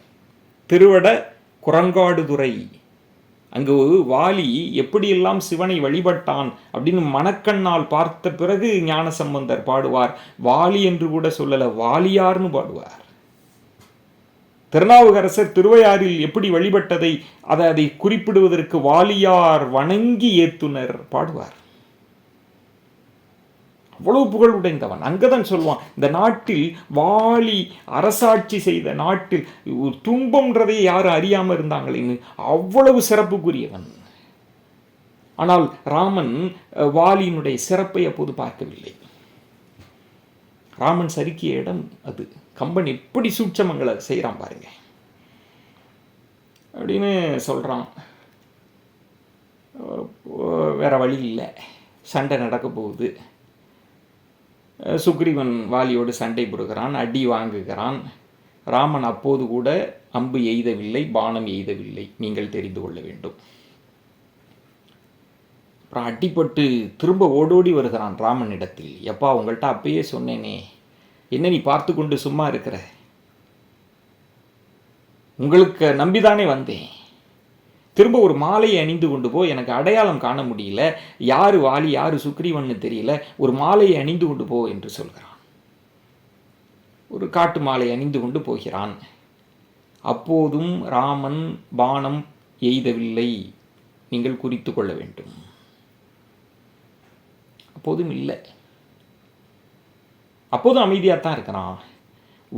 திருவட குரங்காடுதுறை, அங்கு வாலி எப்படியெல்லாம் சிவனை வழிபட்டான் அப்படின்னு மனக்கண்ணால் பார்த்த பிறகு ஞானசம்பந்தர் பாடுவார். வாலி என்று கூட சொல்லல, வாலியார்னு பாடுவார். திருநாவுக்கரசர் திருவையாறில் எப்படி வழிபட்டதை அதை குறிப்பிடுவதற்கு வாலியார் வணங்கி ஏத்துனர் பாடுவார். அவ்வளவு புகழ் உடைந்தவன். அங்கதான் சொல்லுவான், இந்த நாட்டில் வாலி அரசாட்சி செய்த நாட்டில் துன்பம்ன்றதை யாரும் அறியாம இருந்தாங்களேன்னு அவ்வளவு சிறப்புக்குரியவன். ஆனால் ராமன் வாலியினுடைய சிறப்பை அப்போது பார்க்கவில்லை. ராமன் சறுக்கிய இடம் அது. கம்பன் எப்படி சூட்சமங்களை செய்கிறான் பாருங்க அப்படின்னு சொல்கிறான். வேற வழி இல்லை, சண்டை நடக்க போகுது. சுக்ரீவன் வாலியோடு சண்டை போடுகிறான், அடி வாங்குகிறான். ராமன் அப்போது கூட அம்பு எய்தவில்லை, பானம் எய்தவில்லை, நீங்கள் தெரிந்து கொள்ள வேண்டும். அப்புறம் அடிப்பட்டு திரும்ப ஓடோடி வருகிறான் ராமனிடத்தில். எப்பா, உங்கள்கிட்ட அப்பயே சொன்னேனே, என்ன நீ பார்த்து கொண்டு சும்மா இருக்கிற? உங்களுக்கு நம்பிதானே வந்தேன். திரும்ப ஒரு மாலையை அணிந்து கொண்டு போ, எனக்கு அடையாளம் காண முடியல, யாரு வாலி யாரு சுக்ரீவன்னு தெரியல, ஒரு மாலையை அணிந்து கொண்டு போ என்று சொல்கிறான். ஒரு காட்டு மாலை அணிந்து கொண்டு போகிறான். அப்போதும் ராமன் பானம் எய்தவில்லை, நீங்கள் குறித்து கொள்ள வேண்டும். அப்போதும் இல்லை, அப்போதும் அமைதியாகத்தான் இருக்கிறான்.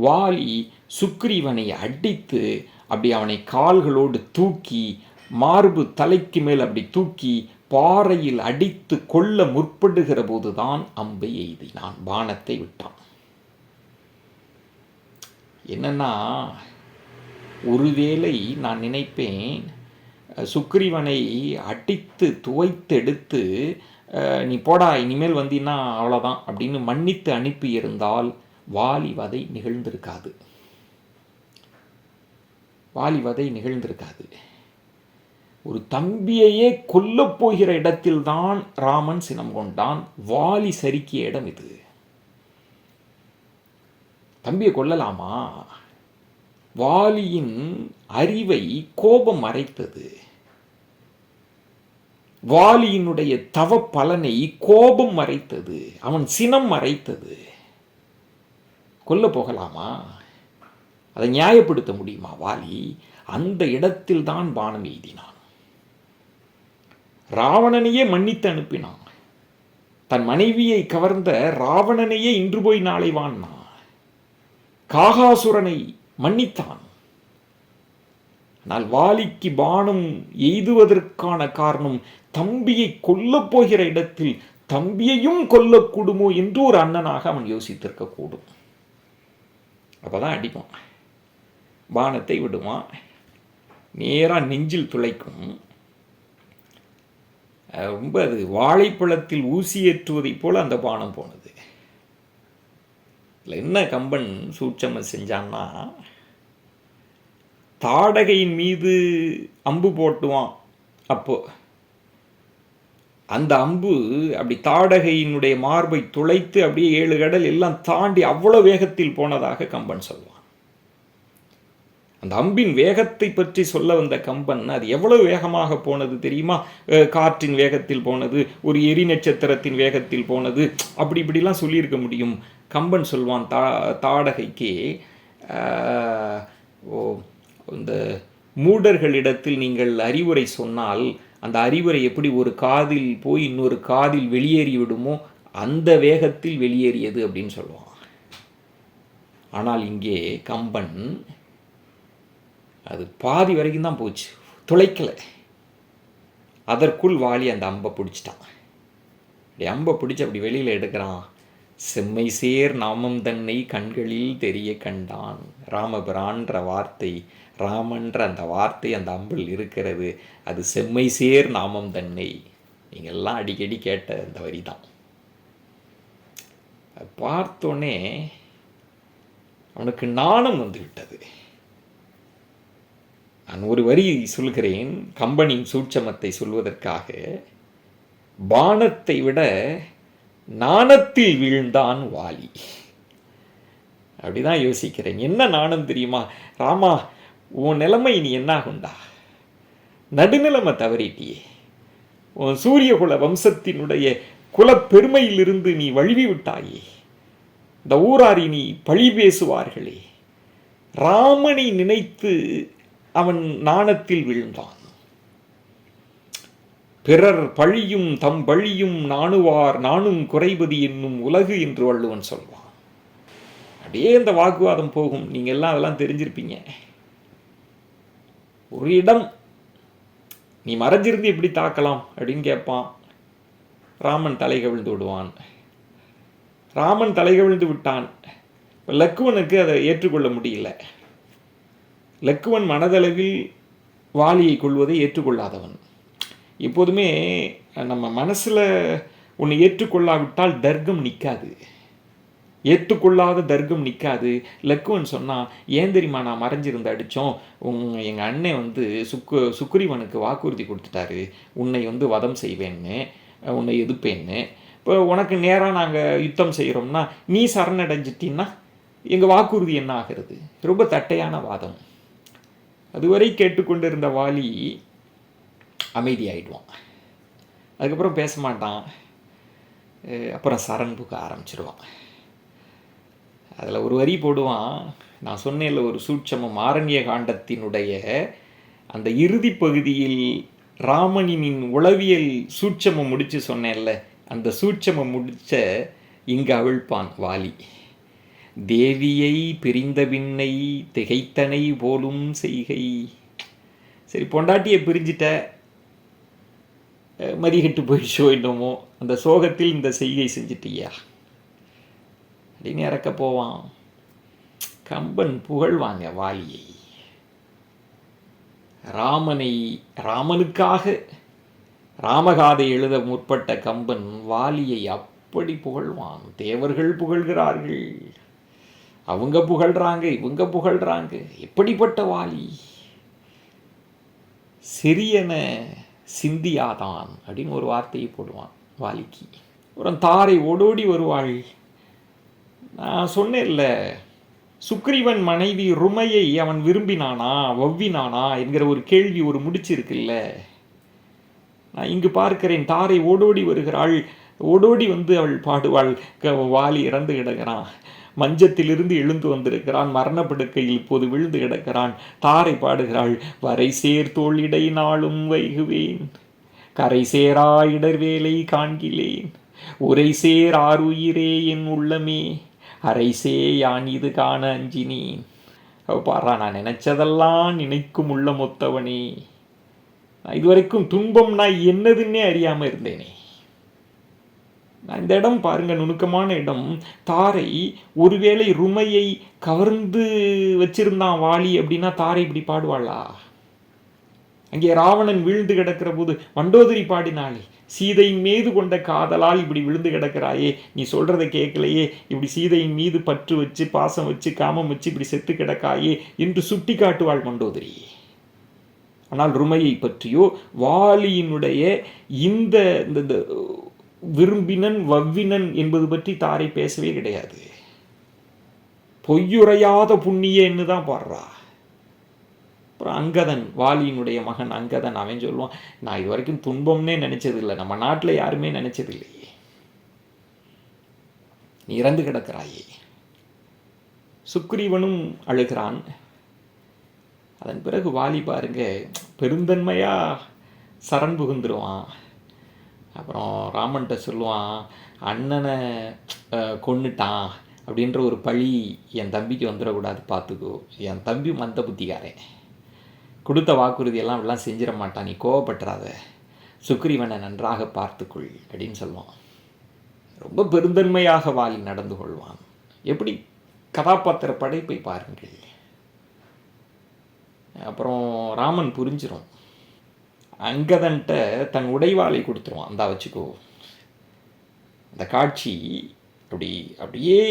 வாலி சுக்ரீவனை அடித்து அப்படி அவனை கால்களோடு தூக்கி மார்பு தலைக்கு மேல் அப்படி தூக்கி பாறையில் அடித்து கொள்ள முற்படுகிற போதுதான் அம்பை எய்தினான், பானத்தை விட்டான். என்னன்னா, ஒருவேளை நான் நினைப்பேன் சுக்ரீவனை அடித்து துவைத்தெடுத்து நீ போடா இனிமேல் வந்தீன்னா அவ்வளோதான் அப்படின்னு மன்னித்து அனுப்பி இருந்தால் வாலி வதை நிகழ்ந்திருக்காது. வாலி வதை நிகழ்ந்திருக்காது. ஒரு தம்பியையே கொல்லப் போகிற இடத்தில்தான் ராமன் சினம் கொண்டான். வாலி சறுக்கிய இடம் இது. தம்பியை கொல்லலாமா? வாலியின் அறிவை கோபம் மறைத்தது. வாலியினுடைய தவ பலனை கோபம் மறைத்தது. அவன் சினம் மறைத்தது. கொல்ல போகலாமா? அதை நியாயப்படுத்த முடியுமா வாலி? அந்த இடத்தில் தான் பானம் எய்தினான். ராவணனையே மன்னித்து அனுப்பினான். தன் மனைவியை கவர்ந்த ராவணனையே இன்று போய் நாளை வான்னான். காகாசுரனை மன்னித்தான். ஆனால் வாலிக்கு பானம் எய்துவதற்கான காரணம் தம்பியை கொல்லப் போகிற இடத்தில் தம்பியையும் கொல்லக்கூடுமோ என்று ஒரு அண்ணனாக அவன் யோசித்திருக்கக்கூடும். அப்பதான் அடிப்பான், பானத்தை விடுவான், நேராக நெஞ்சில் துளைக்கும். ரொம்ப அது வாழைப்பழத்தில் ஊசி ஏற்றுவதைப் போல அந்த பானம் போனது. இல்லை என்ன கம்பன் சூட்சமம் செஞ்சான்னா, தாடகையின் மீது அம்பு போட்டுவான். அப்போ அந்த அம்பு அப்படி தாடகையினுடைய மார்பை துளைத்து அப்படியே 7 கடல் எல்லாம் தாண்டி அவ்வளோ வேகத்தில் போனதாக கம்பன் சொல்வான். அந்த அம்பின் வேகத்தை பற்றி சொல்ல வந்த கம்பன் அது எவ்வளவு வேகமாக போனது தெரியுமா? காற்றின் வேகத்தில் போனது, ஒரு எரி நட்சத்திரத்தின் வேகத்தில் போனது, அப்படி இப்படிலாம் சொல்லியிருக்க முடியும். கம்பன் சொல்வான் தாடகைக்கு, இந்த மூடர்களிடத்தில் நீங்கள் அறிவுரை சொன்னால் அந்த அறிவுரை எப்படி ஒரு காதில் போய் இன்னொரு காதில் வெளியேறி விடுமோ அந்த வேகத்தில் வெளியேறியது அப்படின்னு சொல்லுவான். ஆனால் இங்கே கம்பன் அது பாதி வரைக்கும் தான் போச்சு, துளைக்கலை. அதற்குள் வாலி அந்த அம்பை பிடிச்சிட்டான். அப்படி அம்பை பிடிச்சி அப்படி வெளியில் எடுக்கிறான். செம்மை சேர் நாமம் தன்னை கண்களில் தெரிய கண்டான். ராமபிரான்ற வார்த்தை, ராமன்ற அந்த வார்த்தை அந்த அம்பில் இருக்கிறது. அது செம்மை சேர் நாமம் தன்னை. நீங்கள்லாம் அடிக்கடி கேட்ட அந்த வரி தான். பார்த்தோன்னே அவனுக்கு நாணம் வந்து விட்டது. நான் ஒரு வரி சொல்கிறேன் கம்பனின் சூட்சமத்தை சொல்வதற்காக. பானத்தை விட நாணத்தில் வீழ்ந்தான் வாலி. அப்படிதான் யோசிக்கிறேன். என்ன நாணம் தெரியுமா? ராமா, உன் நிலைமை நீ என்ன ஆகுண்டா? நடுநிலைமை தவறிட்டியே. உன் சூரியகுல வம்சத்தினுடைய குலப்பெருமையிலிருந்து நீ வழுவி விட்டாயே. இந்த ஊராரி நீ பழி பேசுவார்களே. ராமனை நினைத்து அவன் நாணத்தில் விழுந்தான். பிறர் பழியும் தம் பழியும் நாணுவார் நானும் குறைபதி என்னும் உலகு என்று வள்ளுவன் சொல்வான். அப்படியே இந்த வாக்குவாதம் போகும். நீங்க எல்லாம் அதெல்லாம் தெரிஞ்சிருப்பீங்க. ஒரு இடம் நீ மறைஞ்சிருந்து எப்படி தாக்கலாம் அப்படின்னு கேட்பான். ராமன் தலை கவிழ்ந்து விடுவான். ராமன் தலை கவிழ்ந்து விட்டான். லக்குவனுக்கு அதை ஏற்றுக்கொள்ள முடியல. லக்குவன் மனதளவில் வாலியை கொள்வதை ஏற்றுக்கொள்ளாதவன். எப்போதுமே நம்ம மனசில் ஒன்று ஏற்றுக்கொள்ளாவிட்டால் தர்க்கம் நிற்காது. ஏற்றுக்கொள்ளாத தர்க்கம் நிற்காது. லக்குவன் சொன்னால், ஏன் தெரியுமா நான் மறைஞ்சிருந்து அடித்தோம், எங்கள் அண்ணன் சுக்ரீவனுக்கு வாக்குறுதி கொடுத்துட்டாரு, உன்னை வதம் செய்வேன்னு, உன்னை எதிர்ப்பேன்னு. இப்போ உனக்கு நேராக நாங்கள் யுத்தம் செய்கிறோம்னா நீ சரணடைஞ்சிட்டின்னா எங்கள் வாக்குறுதி என்ன ஆகிறது? ரொம்ப தட்டையான வாதம். அதுவரை கேட்டுக்கொண்டிருந்த வாலி அமைதியாயிடுவான். அதுக்கப்புறம் பேச மாட்டான். அப்புறம் சரண் புக ஆரம்பிச்சிடுவான். அதில் ஒரு வரி போடுவான். நான் சொன்னேன்ல ஒரு சூட்சமம், ஆரண்ய காண்டத்தினுடைய அந்த இறுதி பகுதியில் ராமனின் உளவியல் சூட்சமம் முடித்து சொன்னேன்ல, அந்த சூட்சமம் முடித்த இங்கு அவிழ்ப்பான் வாலி. தேவியை பிரிந்த பின்னை திகைத்தனை போலும் செய்கை. சரி, பொண்டாட்டியை பிரிஞ்சிட்ட, மதிகட்டு போயிடுச்சோ என்னமோ, அந்த சோகத்தில் இந்த செய்கை செஞ்சிட்டியா அப்படின்னு இறக்க போவான். கம்பன் புகழ்வாங்க வாலியை. ராமனுக்காக ராமகாதை எழுத முற்பட்ட கம்பன் வாலியை அப்படி புகழ்வான். தேவர்கள் புகழ்கிறார்கள், அவங்க புகழ்றாங்க, இவங்க புகழ்றாங்க. எப்படிப்பட்ட வாலி, சிறியன சிந்தியாதான் அப்படின்னு ஒரு வார்த்தையை போடுவான் வாலிக்கு. அப்புறம் தாரை ஓடோடி வருவாள். நான் சொன்னேன்ல, சுக்ரீவன் மனைவி ருமையை அவன் விரும்பினானா வவ்வினானா என்கிற ஒரு கேள்வி ஒரு முடிச்சு இருக்குல்ல. நான் இங்கு பார்க்கிறேன், தாரை ஓடோடி வருகிறாள். ஓடோடி வந்து அவள் பாடுவாள். வாலி இறந்து கிடக்கிறான், மஞ்சத்திலிருந்து எழுந்து வந்திருக்கிறான், மரணப்படுக்கையில் இப்போது விழுந்து கிடக்கிறான். தாரை பாடுகிறாள், வரை சேர் தோளிடை நாளும் வைகுவேன், கரை சேரா இடர்வேலை காண்கிலேன், உரை சேர் ஆறுயிரே என் உள்ளமே, அரைசே யான் இது காண அஞ்சினேன். பாரா, நான் நினைச்சதெல்லாம் நினைக்கும் உள்ள மொத்தவனே, நான் இதுவரைக்கும் துன்பம்னா என்னதுன்னே அறியாமல் இருந்தேனே. இந்த இடம் பாருங்க, நுணுக்கமான இடம். தாரை ஒருவேளை ருமையை கவர்ந்து வச்சிருந்தான் வாலி அப்படின்னா தாரை இப்படி பாடுவாளா? அங்கே ராவணன் விழுந்து கிடக்கிற போது மண்டோதரி பாடினாளே, சீதையின் மீது கொண்ட காதலால் இப்படி விழுந்து கிடக்கிறாயே, நீ சொல்றதை கேட்கலையே, இப்படி சீதையின் மீது பற்று வச்சு பாசம் வச்சு காமம் வச்சு இப்படி செத்து கிடக்காயே என்று சுட்டி காட்டுவாள் மண்டோதரி. ஆனால் ருமையை பற்றியோ வாலியினுடைய இந்த விரும்பினன் வவ்வினன் என்பது பற்றி தாரை பேசவே கிடையாது. பொய்யுரையாத புண்ணியன்னு தான் பாடுறா. அப்புறம் அங்கதன், வாலியினுடைய மகன் அங்கதன், அவன் சொல்லுவான், நான் இது வரைக்கும் துன்பம்னே நினைச்சதில்லை, நம்ம நாட்டில் யாருமே நினைச்சதில்லையே, நீ இறந்து கிடக்கிறாயே. சுக்ரீவனும் அழுகிறான். அதன் பிறகு வாலி பாருங்க, பெருந்தன்மையா சரண் புகுந்துருவான். அப்புறம் ராமன்கிட்ட சொல்லுவான், அண்ணனை கொன்னுட்டான் அப்படின்ற ஒரு பழி என் தம்பிக்கு வந்துடக்கூடாது, பார்த்துக்கோ. என் தம்பி மந்த புத்திக்காரன், கொடுத்த வாக்குறுதியெல்லாம் எல்லாம் செஞ்சிட மாட்டான், நீ கோவப்பட்டுறாத, சுக்ரீவனை நன்றாக பார்த்துக்கொள் அப்படின்னு சொல்லுவான். ரொம்ப பெருந்தன்மையாக வாலி நடந்து கொள்வான். எப்படி கதாபாத்திர படைப்பை பாருங்கள். அப்புறம் ராமன் புரிஞ்சிடும், அங்கதன்ட்ட தன் உடைவாளை கொடுத்துருவான், அந்த வச்சுக்கோ. அந்த காட்சி அப்படியே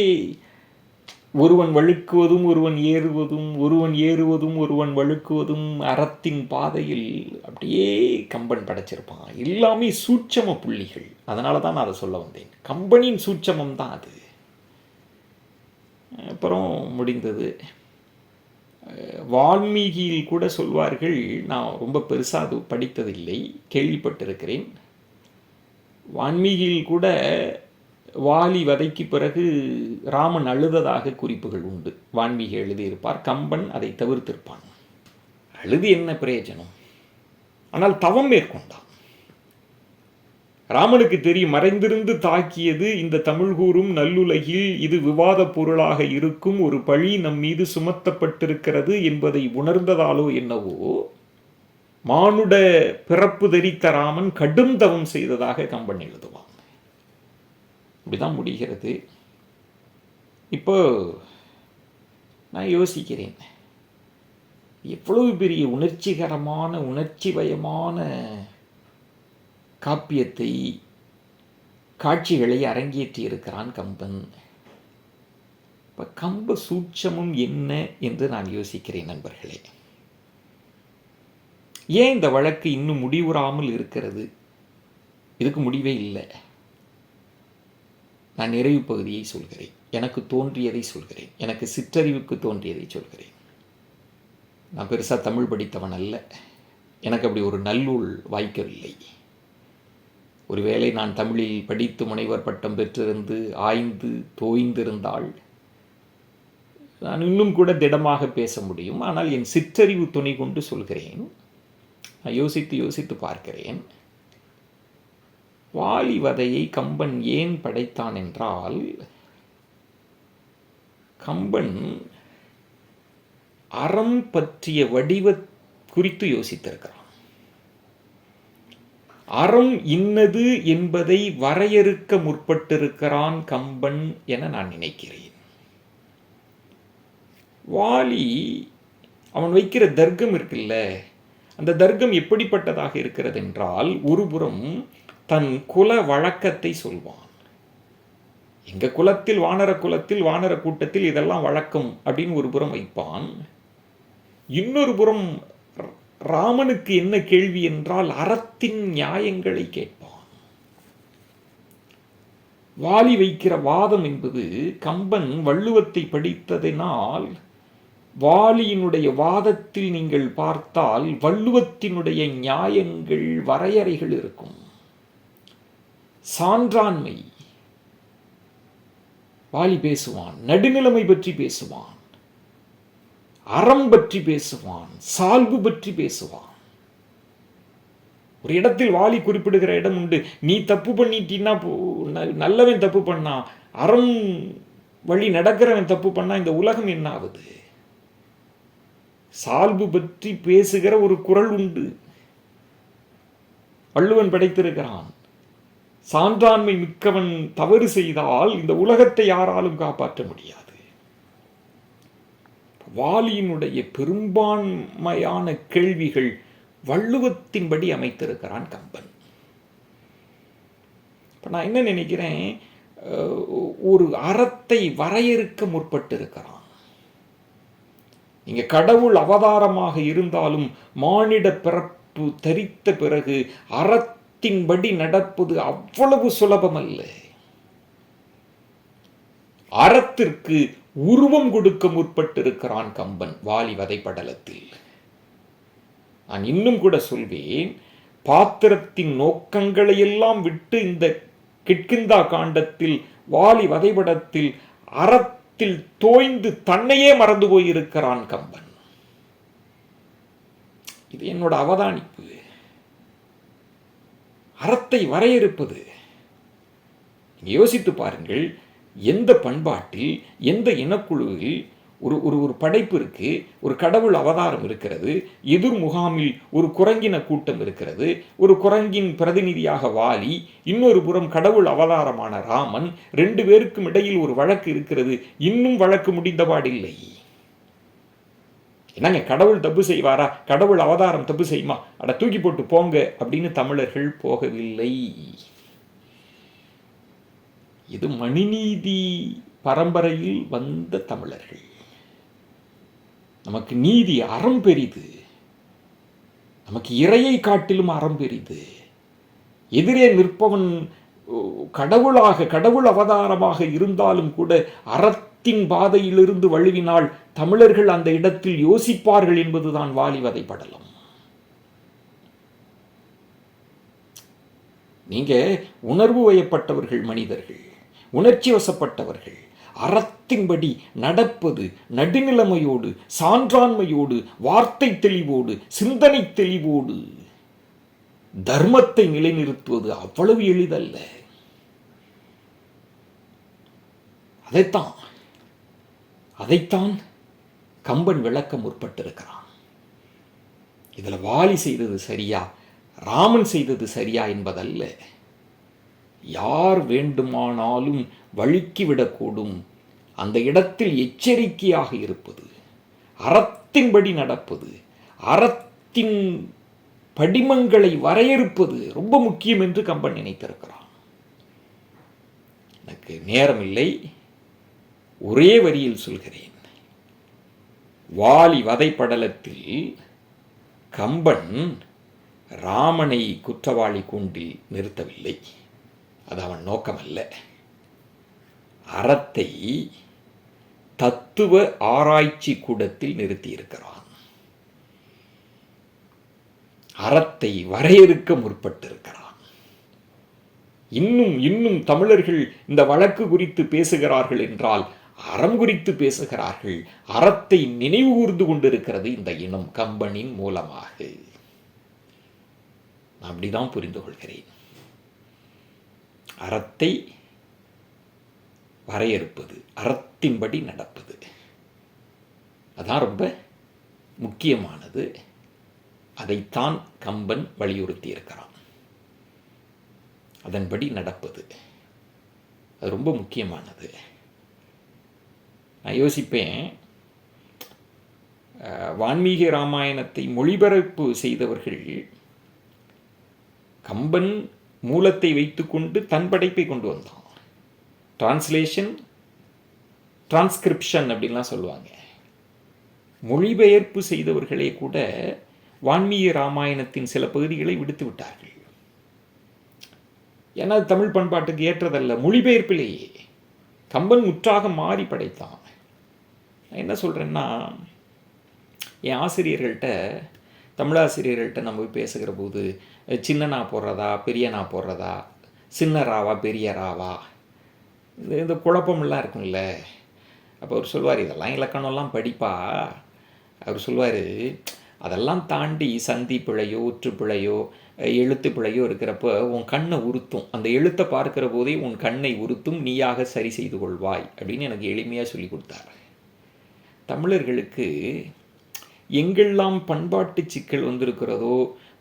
ஒருவன் வழுக்குவதும் ஒருவன் ஏறுவதும், ஒருவன் ஏறுவதும் ஒருவன் வழுக்குவதும் அறத்தின் பாதையில் அப்படியே கம்பன் படைச்சிருப்பான். எல்லாமே சூட்சம புள்ளிகள். அதனால தான் நான் அதை சொல்ல வந்தேன், கம்பனின் சூட்சமம் தான் அது. அப்புறம் முடிந்தது. வால்மீகியில் கூட சொல்வார்கள், நான் ரொம்ப பெருசாக அது படித்ததில்லை, கேள்விப்பட்டிருக்கிறேன். வால்மீகியில் கூட வாலி வதைக்கு பிறகு ராமன் அழுததாக குறிப்புகள் உண்டு. வால்மீகி எழுதியிருப்பார், கம்பன் அதை தவிர்த்திருப்பான். அழுது என்ன பிரயோஜனம்? ஆனால் தவம் மேற்கொண்டான். ராமனுக்கு தெரியும், மறைந்திருந்து தாக்கியது இந்த தமிழ் கூறும் நல்லுலகில் இது விவாத பொருளாக இருக்கும் ஒரு பழி நம் மீது சுமத்தப்பட்டிருக்கிறது என்பதை உணர்ந்ததாலோ என்னவோ, மானுட பிறப்பு தரித்த ராமன் கடும் தவம் செய்ததாக கம்பன் எழுதுவான். இப்படிதான் முடிகிறது. இப்போ நான் யோசிக்கிறேன், எவ்வளவு பெரிய உணர்ச்சிகரமான உணர்ச்சிவயமான காப்பியத்தை, காட்சிகளை அரங்கேற்றி இருக்கிறான் கம்பன். இப்போ கம்ப சூட்சமும் என்ன என்று நான் யோசிக்கிறேன் நண்பர்களே. ஏன் இந்த வழக்கு இன்னும் முடிவுறாமல் இருக்கிறது? இதுக்கு முடிவே இல்லை. நான் நிறைவு பகுதியை சொல்கிறேன், எனக்கு தோன்றியதை சொல்கிறேன், எனக்கு சிற்றறிவுக்கு தோன்றியதை சொல்கிறேன். நான் பெருசாக தமிழ் படித்தவன் அல்ல, எனக்கு அப்படி ஒரு நல்லூல் வாய்க்கவில்லை. ஒருவேளை நான் தமிழில் படித்து முனைவர் பட்டம் பெற்றிருந்து ஆய்ந்து தோய்ந்திருந்தால் நான் இன்னும் கூட திடமாக பேச முடியும். ஆனால் என் சிற்றறிவு துணை கொண்டு சொல்கிறேன், நான் யோசித்து பார்க்கிறேன். வாலி வதையை கம்பன் ஏன் படைத்தான் என்றால், கம்பன் அறம் பற்றிய வடிவ குறித்து யோசித்திருக்கிறான். அறம் இன்னது என்பதை வரையறுக்க முற்பட்டிருக்கிறான் கம்பன் என நான் நினைக்கிறேன். வாலி அவன் வைக்கிற தர்க்கம் இருக்குல்ல, அந்த தர்க்கம் எப்படிப்பட்டதாக இருக்கிறது என்றால், ஒருபுறம் தன் குல வழக்கத்தை சொல்வான். எங்க குலத்தில் வானர குலத்தில் வானர கூட்டத்தில் இதெல்லாம் வழக்கம் அப்படின்னு ஒரு புறம் வைப்பான். இன்னொரு புறம் ராமனுக்கு என்ன கேள்வி என்றால் அறத்தின் நியாயங்களை கேட்பான். வாலி வைக்கிற வாதம் என்பது, கம்பன் வள்ளுவத்தை படித்ததினால் வாலியினுடைய வாதத்தில் நீங்கள் பார்த்தால் வள்ளுவத்தினுடைய நியாயங்கள் வரையறைகள் இருக்கும். சான்றாண்மை வாலி பேசுவான், நடுநிலைமை பற்றி பேசுவான், அறம் பற்றி பேசுவான், சால்பு பற்றி பேசுவான். ஒரு இடத்தில் வாலி குறிப்பிடுகிற இடம் உண்டு, நீ தப்பு பண்ணிட்டீன்னா, நல்லவன் தப்பு பண்ணா, அறம் வழி நடக்கிறவன் தப்பு பண்ணா இந்த உலகம் என்ன ஆகுது? சால்பு பற்றி பேசுகிற ஒரு குறள் உண்டு, வள்ளுவன் படைத்திருக்கிறான். சான்றாண்மை மிக்கவன் தவறு செய்தால் இந்த உலகத்தை யாராலும் காப்பாற்ற முடியாது. வாலியினுடைய பெரும்பான்மையான கேள்விகள் வள்ளுவத்தின்படி அமைத்திருக்கிறான் கம்பன். இப்போ நான் என்ன நினைக்கிறேன், ஒரு அறத்தை வரையறுக்க முற்பட்டிருக்கிறான். நீங்க கடவுள் அவதாரமாக இருந்தாலும் மானிட பிறப்பு தரித்த பிறகு அறத்தின்படி நடப்பது அவ்வளவு சுலபமல்ல. அறத்திற்கு உருவம் கொடுக்க முற்பட்டிருக்கிறான் கம்பன் வாலி வதைப்படலத்தில். நான் இன்னும் கூட சொல்வேன், பாத்திரத்தின் நோக்கங்களை எல்லாம் விட்டு இந்த கிட்கிந்தா காண்டத்தில் வாலி வதைபடத்தில் அறத்தில் தோய்ந்து தன்னையே மறந்து போயிருக்கிறான் கம்பன். இது என்னோட அவதானிப்பு. அறத்தை வரையறுப்பது, யோசித்து பாருங்கள், எந்த பண்பாட்டில் எந்த இனக்குழுவில் ஒரு ஒரு ஒரு படைப்பு இருக்கு, ஒரு கடவுள் அவதாரம் இருக்கிறது, எதிர் முகாமில் ஒரு குரங்கின கூட்டம் இருக்கிறது, ஒரு குரங்கின் பிரதிநிதியாக வாலி, இன்னொரு புறம் கடவுள் அவதாரமான ராமன், ரெண்டு பேருக்கும் இடையில் ஒரு வழக்கு இருக்கிறது, இன்னும் வழக்கு முடிந்தபாடில்லை. என்னங்க கடவுள் தப்பு செய்வாரா, கடவுள் அவதாரம் தப்பு செய்யுமா, அட தூக்கி போட்டு போங்க அப்படின்னு தமிழர்கள் போகவில்லை. இது மணிநீதி பரம்பரையில் வந்த தமிழர்கள். நமக்கு நீதி அறம் பெரிது, நமக்கு இறையை காட்டிலும் அறம் பெரிது. எதிரே நிற்பவன் கடவுளாக கடவுள் அவதாரமாக இருந்தாலும் கூட அறத்தின் பாதையிலிருந்து வழுவினால் தமிழர்கள் அந்த இடத்தில் யோசிப்பார்கள் என்பதுதான் வாலி வதைப்படலம். நீங்க உணர்வு வயப்பட்டவர்கள் மனிதர்கள், உணர்ச்சி வசப்பட்டவர்கள். அறத்தின்படி நடப்பது நடுநிலைமையோடு, சான்றாண்மையோடு, வார்த்தை தெளிவோடு, சிந்தனை தெளிவோடு தர்மத்தை நிலைநிறுத்துவது அவ்வளவு எளிதல்ல. அதைத்தான் கம்பன் விளக்க முற்பட்டிருக்கிறான். இதுல வாலி செய்தது சரியா, ராமன் செய்தது சரியா என்பதல்ல. யார் வேண்டுமானாலும் வழுக்கிவிடக்கூடும், அந்த இடத்தில் எச்சரிக்கையாக இருப்பது, அறத்தின்படி நடப்பது, அறத்தின் படிமங்களை வரையறுப்பது ரொம்ப முக்கியம் என்று கம்பன் நினைத்திருக்கிறான். எனக்கு நேரம் இல்லை, ஒரே வரியில் சொல்கிறேன். வாலி வதைப்படலத்தில் கம்பன் ராமனை குற்றவாளி கூண்டில் நிறுத்தவில்லை, அது அவன் நோக்கமல்ல. அறத்தை தத்துவ ஆராய்ச்சி கூடத்தில் நிறுத்தியிருக்கிறான். அறத்தை வரையறுக்க முற்பட்டிருக்கிறான். இன்னும் தமிழர்கள் இந்த வழக்கு குறித்து பேசுகிறார்கள் என்றால் அறம் குறித்து பேசுகிறார்கள். அறத்தை நினைவு கூர்ந்து கொண்டிருக்கிறது இந்த இனம் கம்பனின் மூலமாக. நான் அப்படிதான் புரிந்து கொள்கிறேன். அறத்தை வரையறுப்பது, அறத்தின்படி நடப்பது. அதான் ரொம்ப முக்கியமானது. அதைத்தான் கம்பன் வலியுறுத்தி இருக்கிறான். அதன்படி நடப்பது அது ரொம்ப முக்கியமானது. நான் யோசிப்பேன், வான்மீக ராமாயணத்தை மொழிபெயர்ப்பு செய்தவர்கள் கம்பன் மூலத்தை வைத்துக்கொண்டு தன் படைப்பை கொண்டு வந்தான். டிரான்ஸ்லேஷன், டிரான்ஸ்கிரிப்ஷன் அப்படின்லாம் சொல்லுவாங்க. மொழிபெயர்ப்பு செய்தவர்களே கூட வான்மீக ராமாயணத்தின் சில பகுதிகளை விடுத்து விட்டார்கள். ஏன்னா தமிழ் பண்பாட்டுக்கு ஏற்றதல்ல. மொழிபெயர்ப்பிலேயே கம்பன் முற்றாக மாறி படைத்தான். நான் என்ன சொல்கிறேன்னா, என் ஆசிரியர்கள்ட்ட, தமிழாசிரியர்கள்ட்ட நம்ம போய் பேசுகிற போது சின்னனா போடுறதா பெரியனா போடுறதா, சின்ன ராவா பெரிய ராவா, இந்த குழப்பமெல்லாம் இருக்குங்கள. அப்போ அவர் சொல்வார், இதெல்லாம் இலக்கணம்லாம் படிப்பா. அவர் சொல்வார், அதெல்லாம் தாண்டி சந்தி பிழையோ ஒற்று பிழையோ எழுத்து பிழையோ இருக்கிறப்ப உன் கண்ணை உறுத்தும், அந்த எழுத்தை பார்க்கிற போதே உன் கண்ணை உறுத்தும், நீயாக சரி செய்து கொள்வாய் அப்படின்னு எனக்கு எளிமையாக சொல்லி கொடுத்தார். தமிழர்களுக்கு எங்கெல்லாம் பண்பாட்டு சிக்கல் வந்திருக்கிறதோ,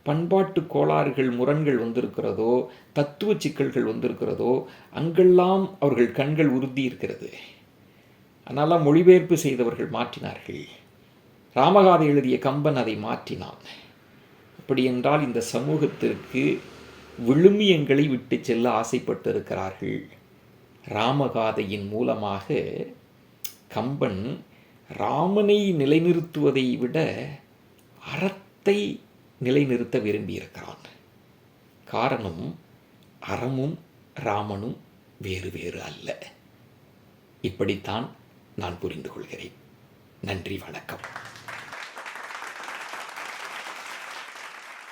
பண்பாட்டு கோளாறுகள் முரண்கள் வந்திருக்கிறதோ, தத்துவ சிக்கல்கள் வந்திருக்கிறதோ, அங்கெல்லாம் அவர்கள் கண்கள் உறுதி இருக்கிறது. அதனால மொழிபெயர்ப்பு செய்தவர்கள் மாற்றினார்கள். ராமகாதை எழுதிய கம்பன் அதை மாற்றினான். அப்படி என்றால் இந்த சமூகத்திற்கு விழுமியங்களை விட்டு செல்ல ஆசைப்பட்டிருக்கிறார்கள். ராமகாதையின் மூலமாக கம்பன் ராமனை நிலைநிறுத்துவதை விட அறத்தை நிலைநிறுத்த விரும்பியிருக்கிறான். காரணம், அறமும் ராமனும் வேறு வேறு அல்ல. இப்படித்தான் நான் புரிந்து கொள்கிறேன். நன்றி, வணக்கம்.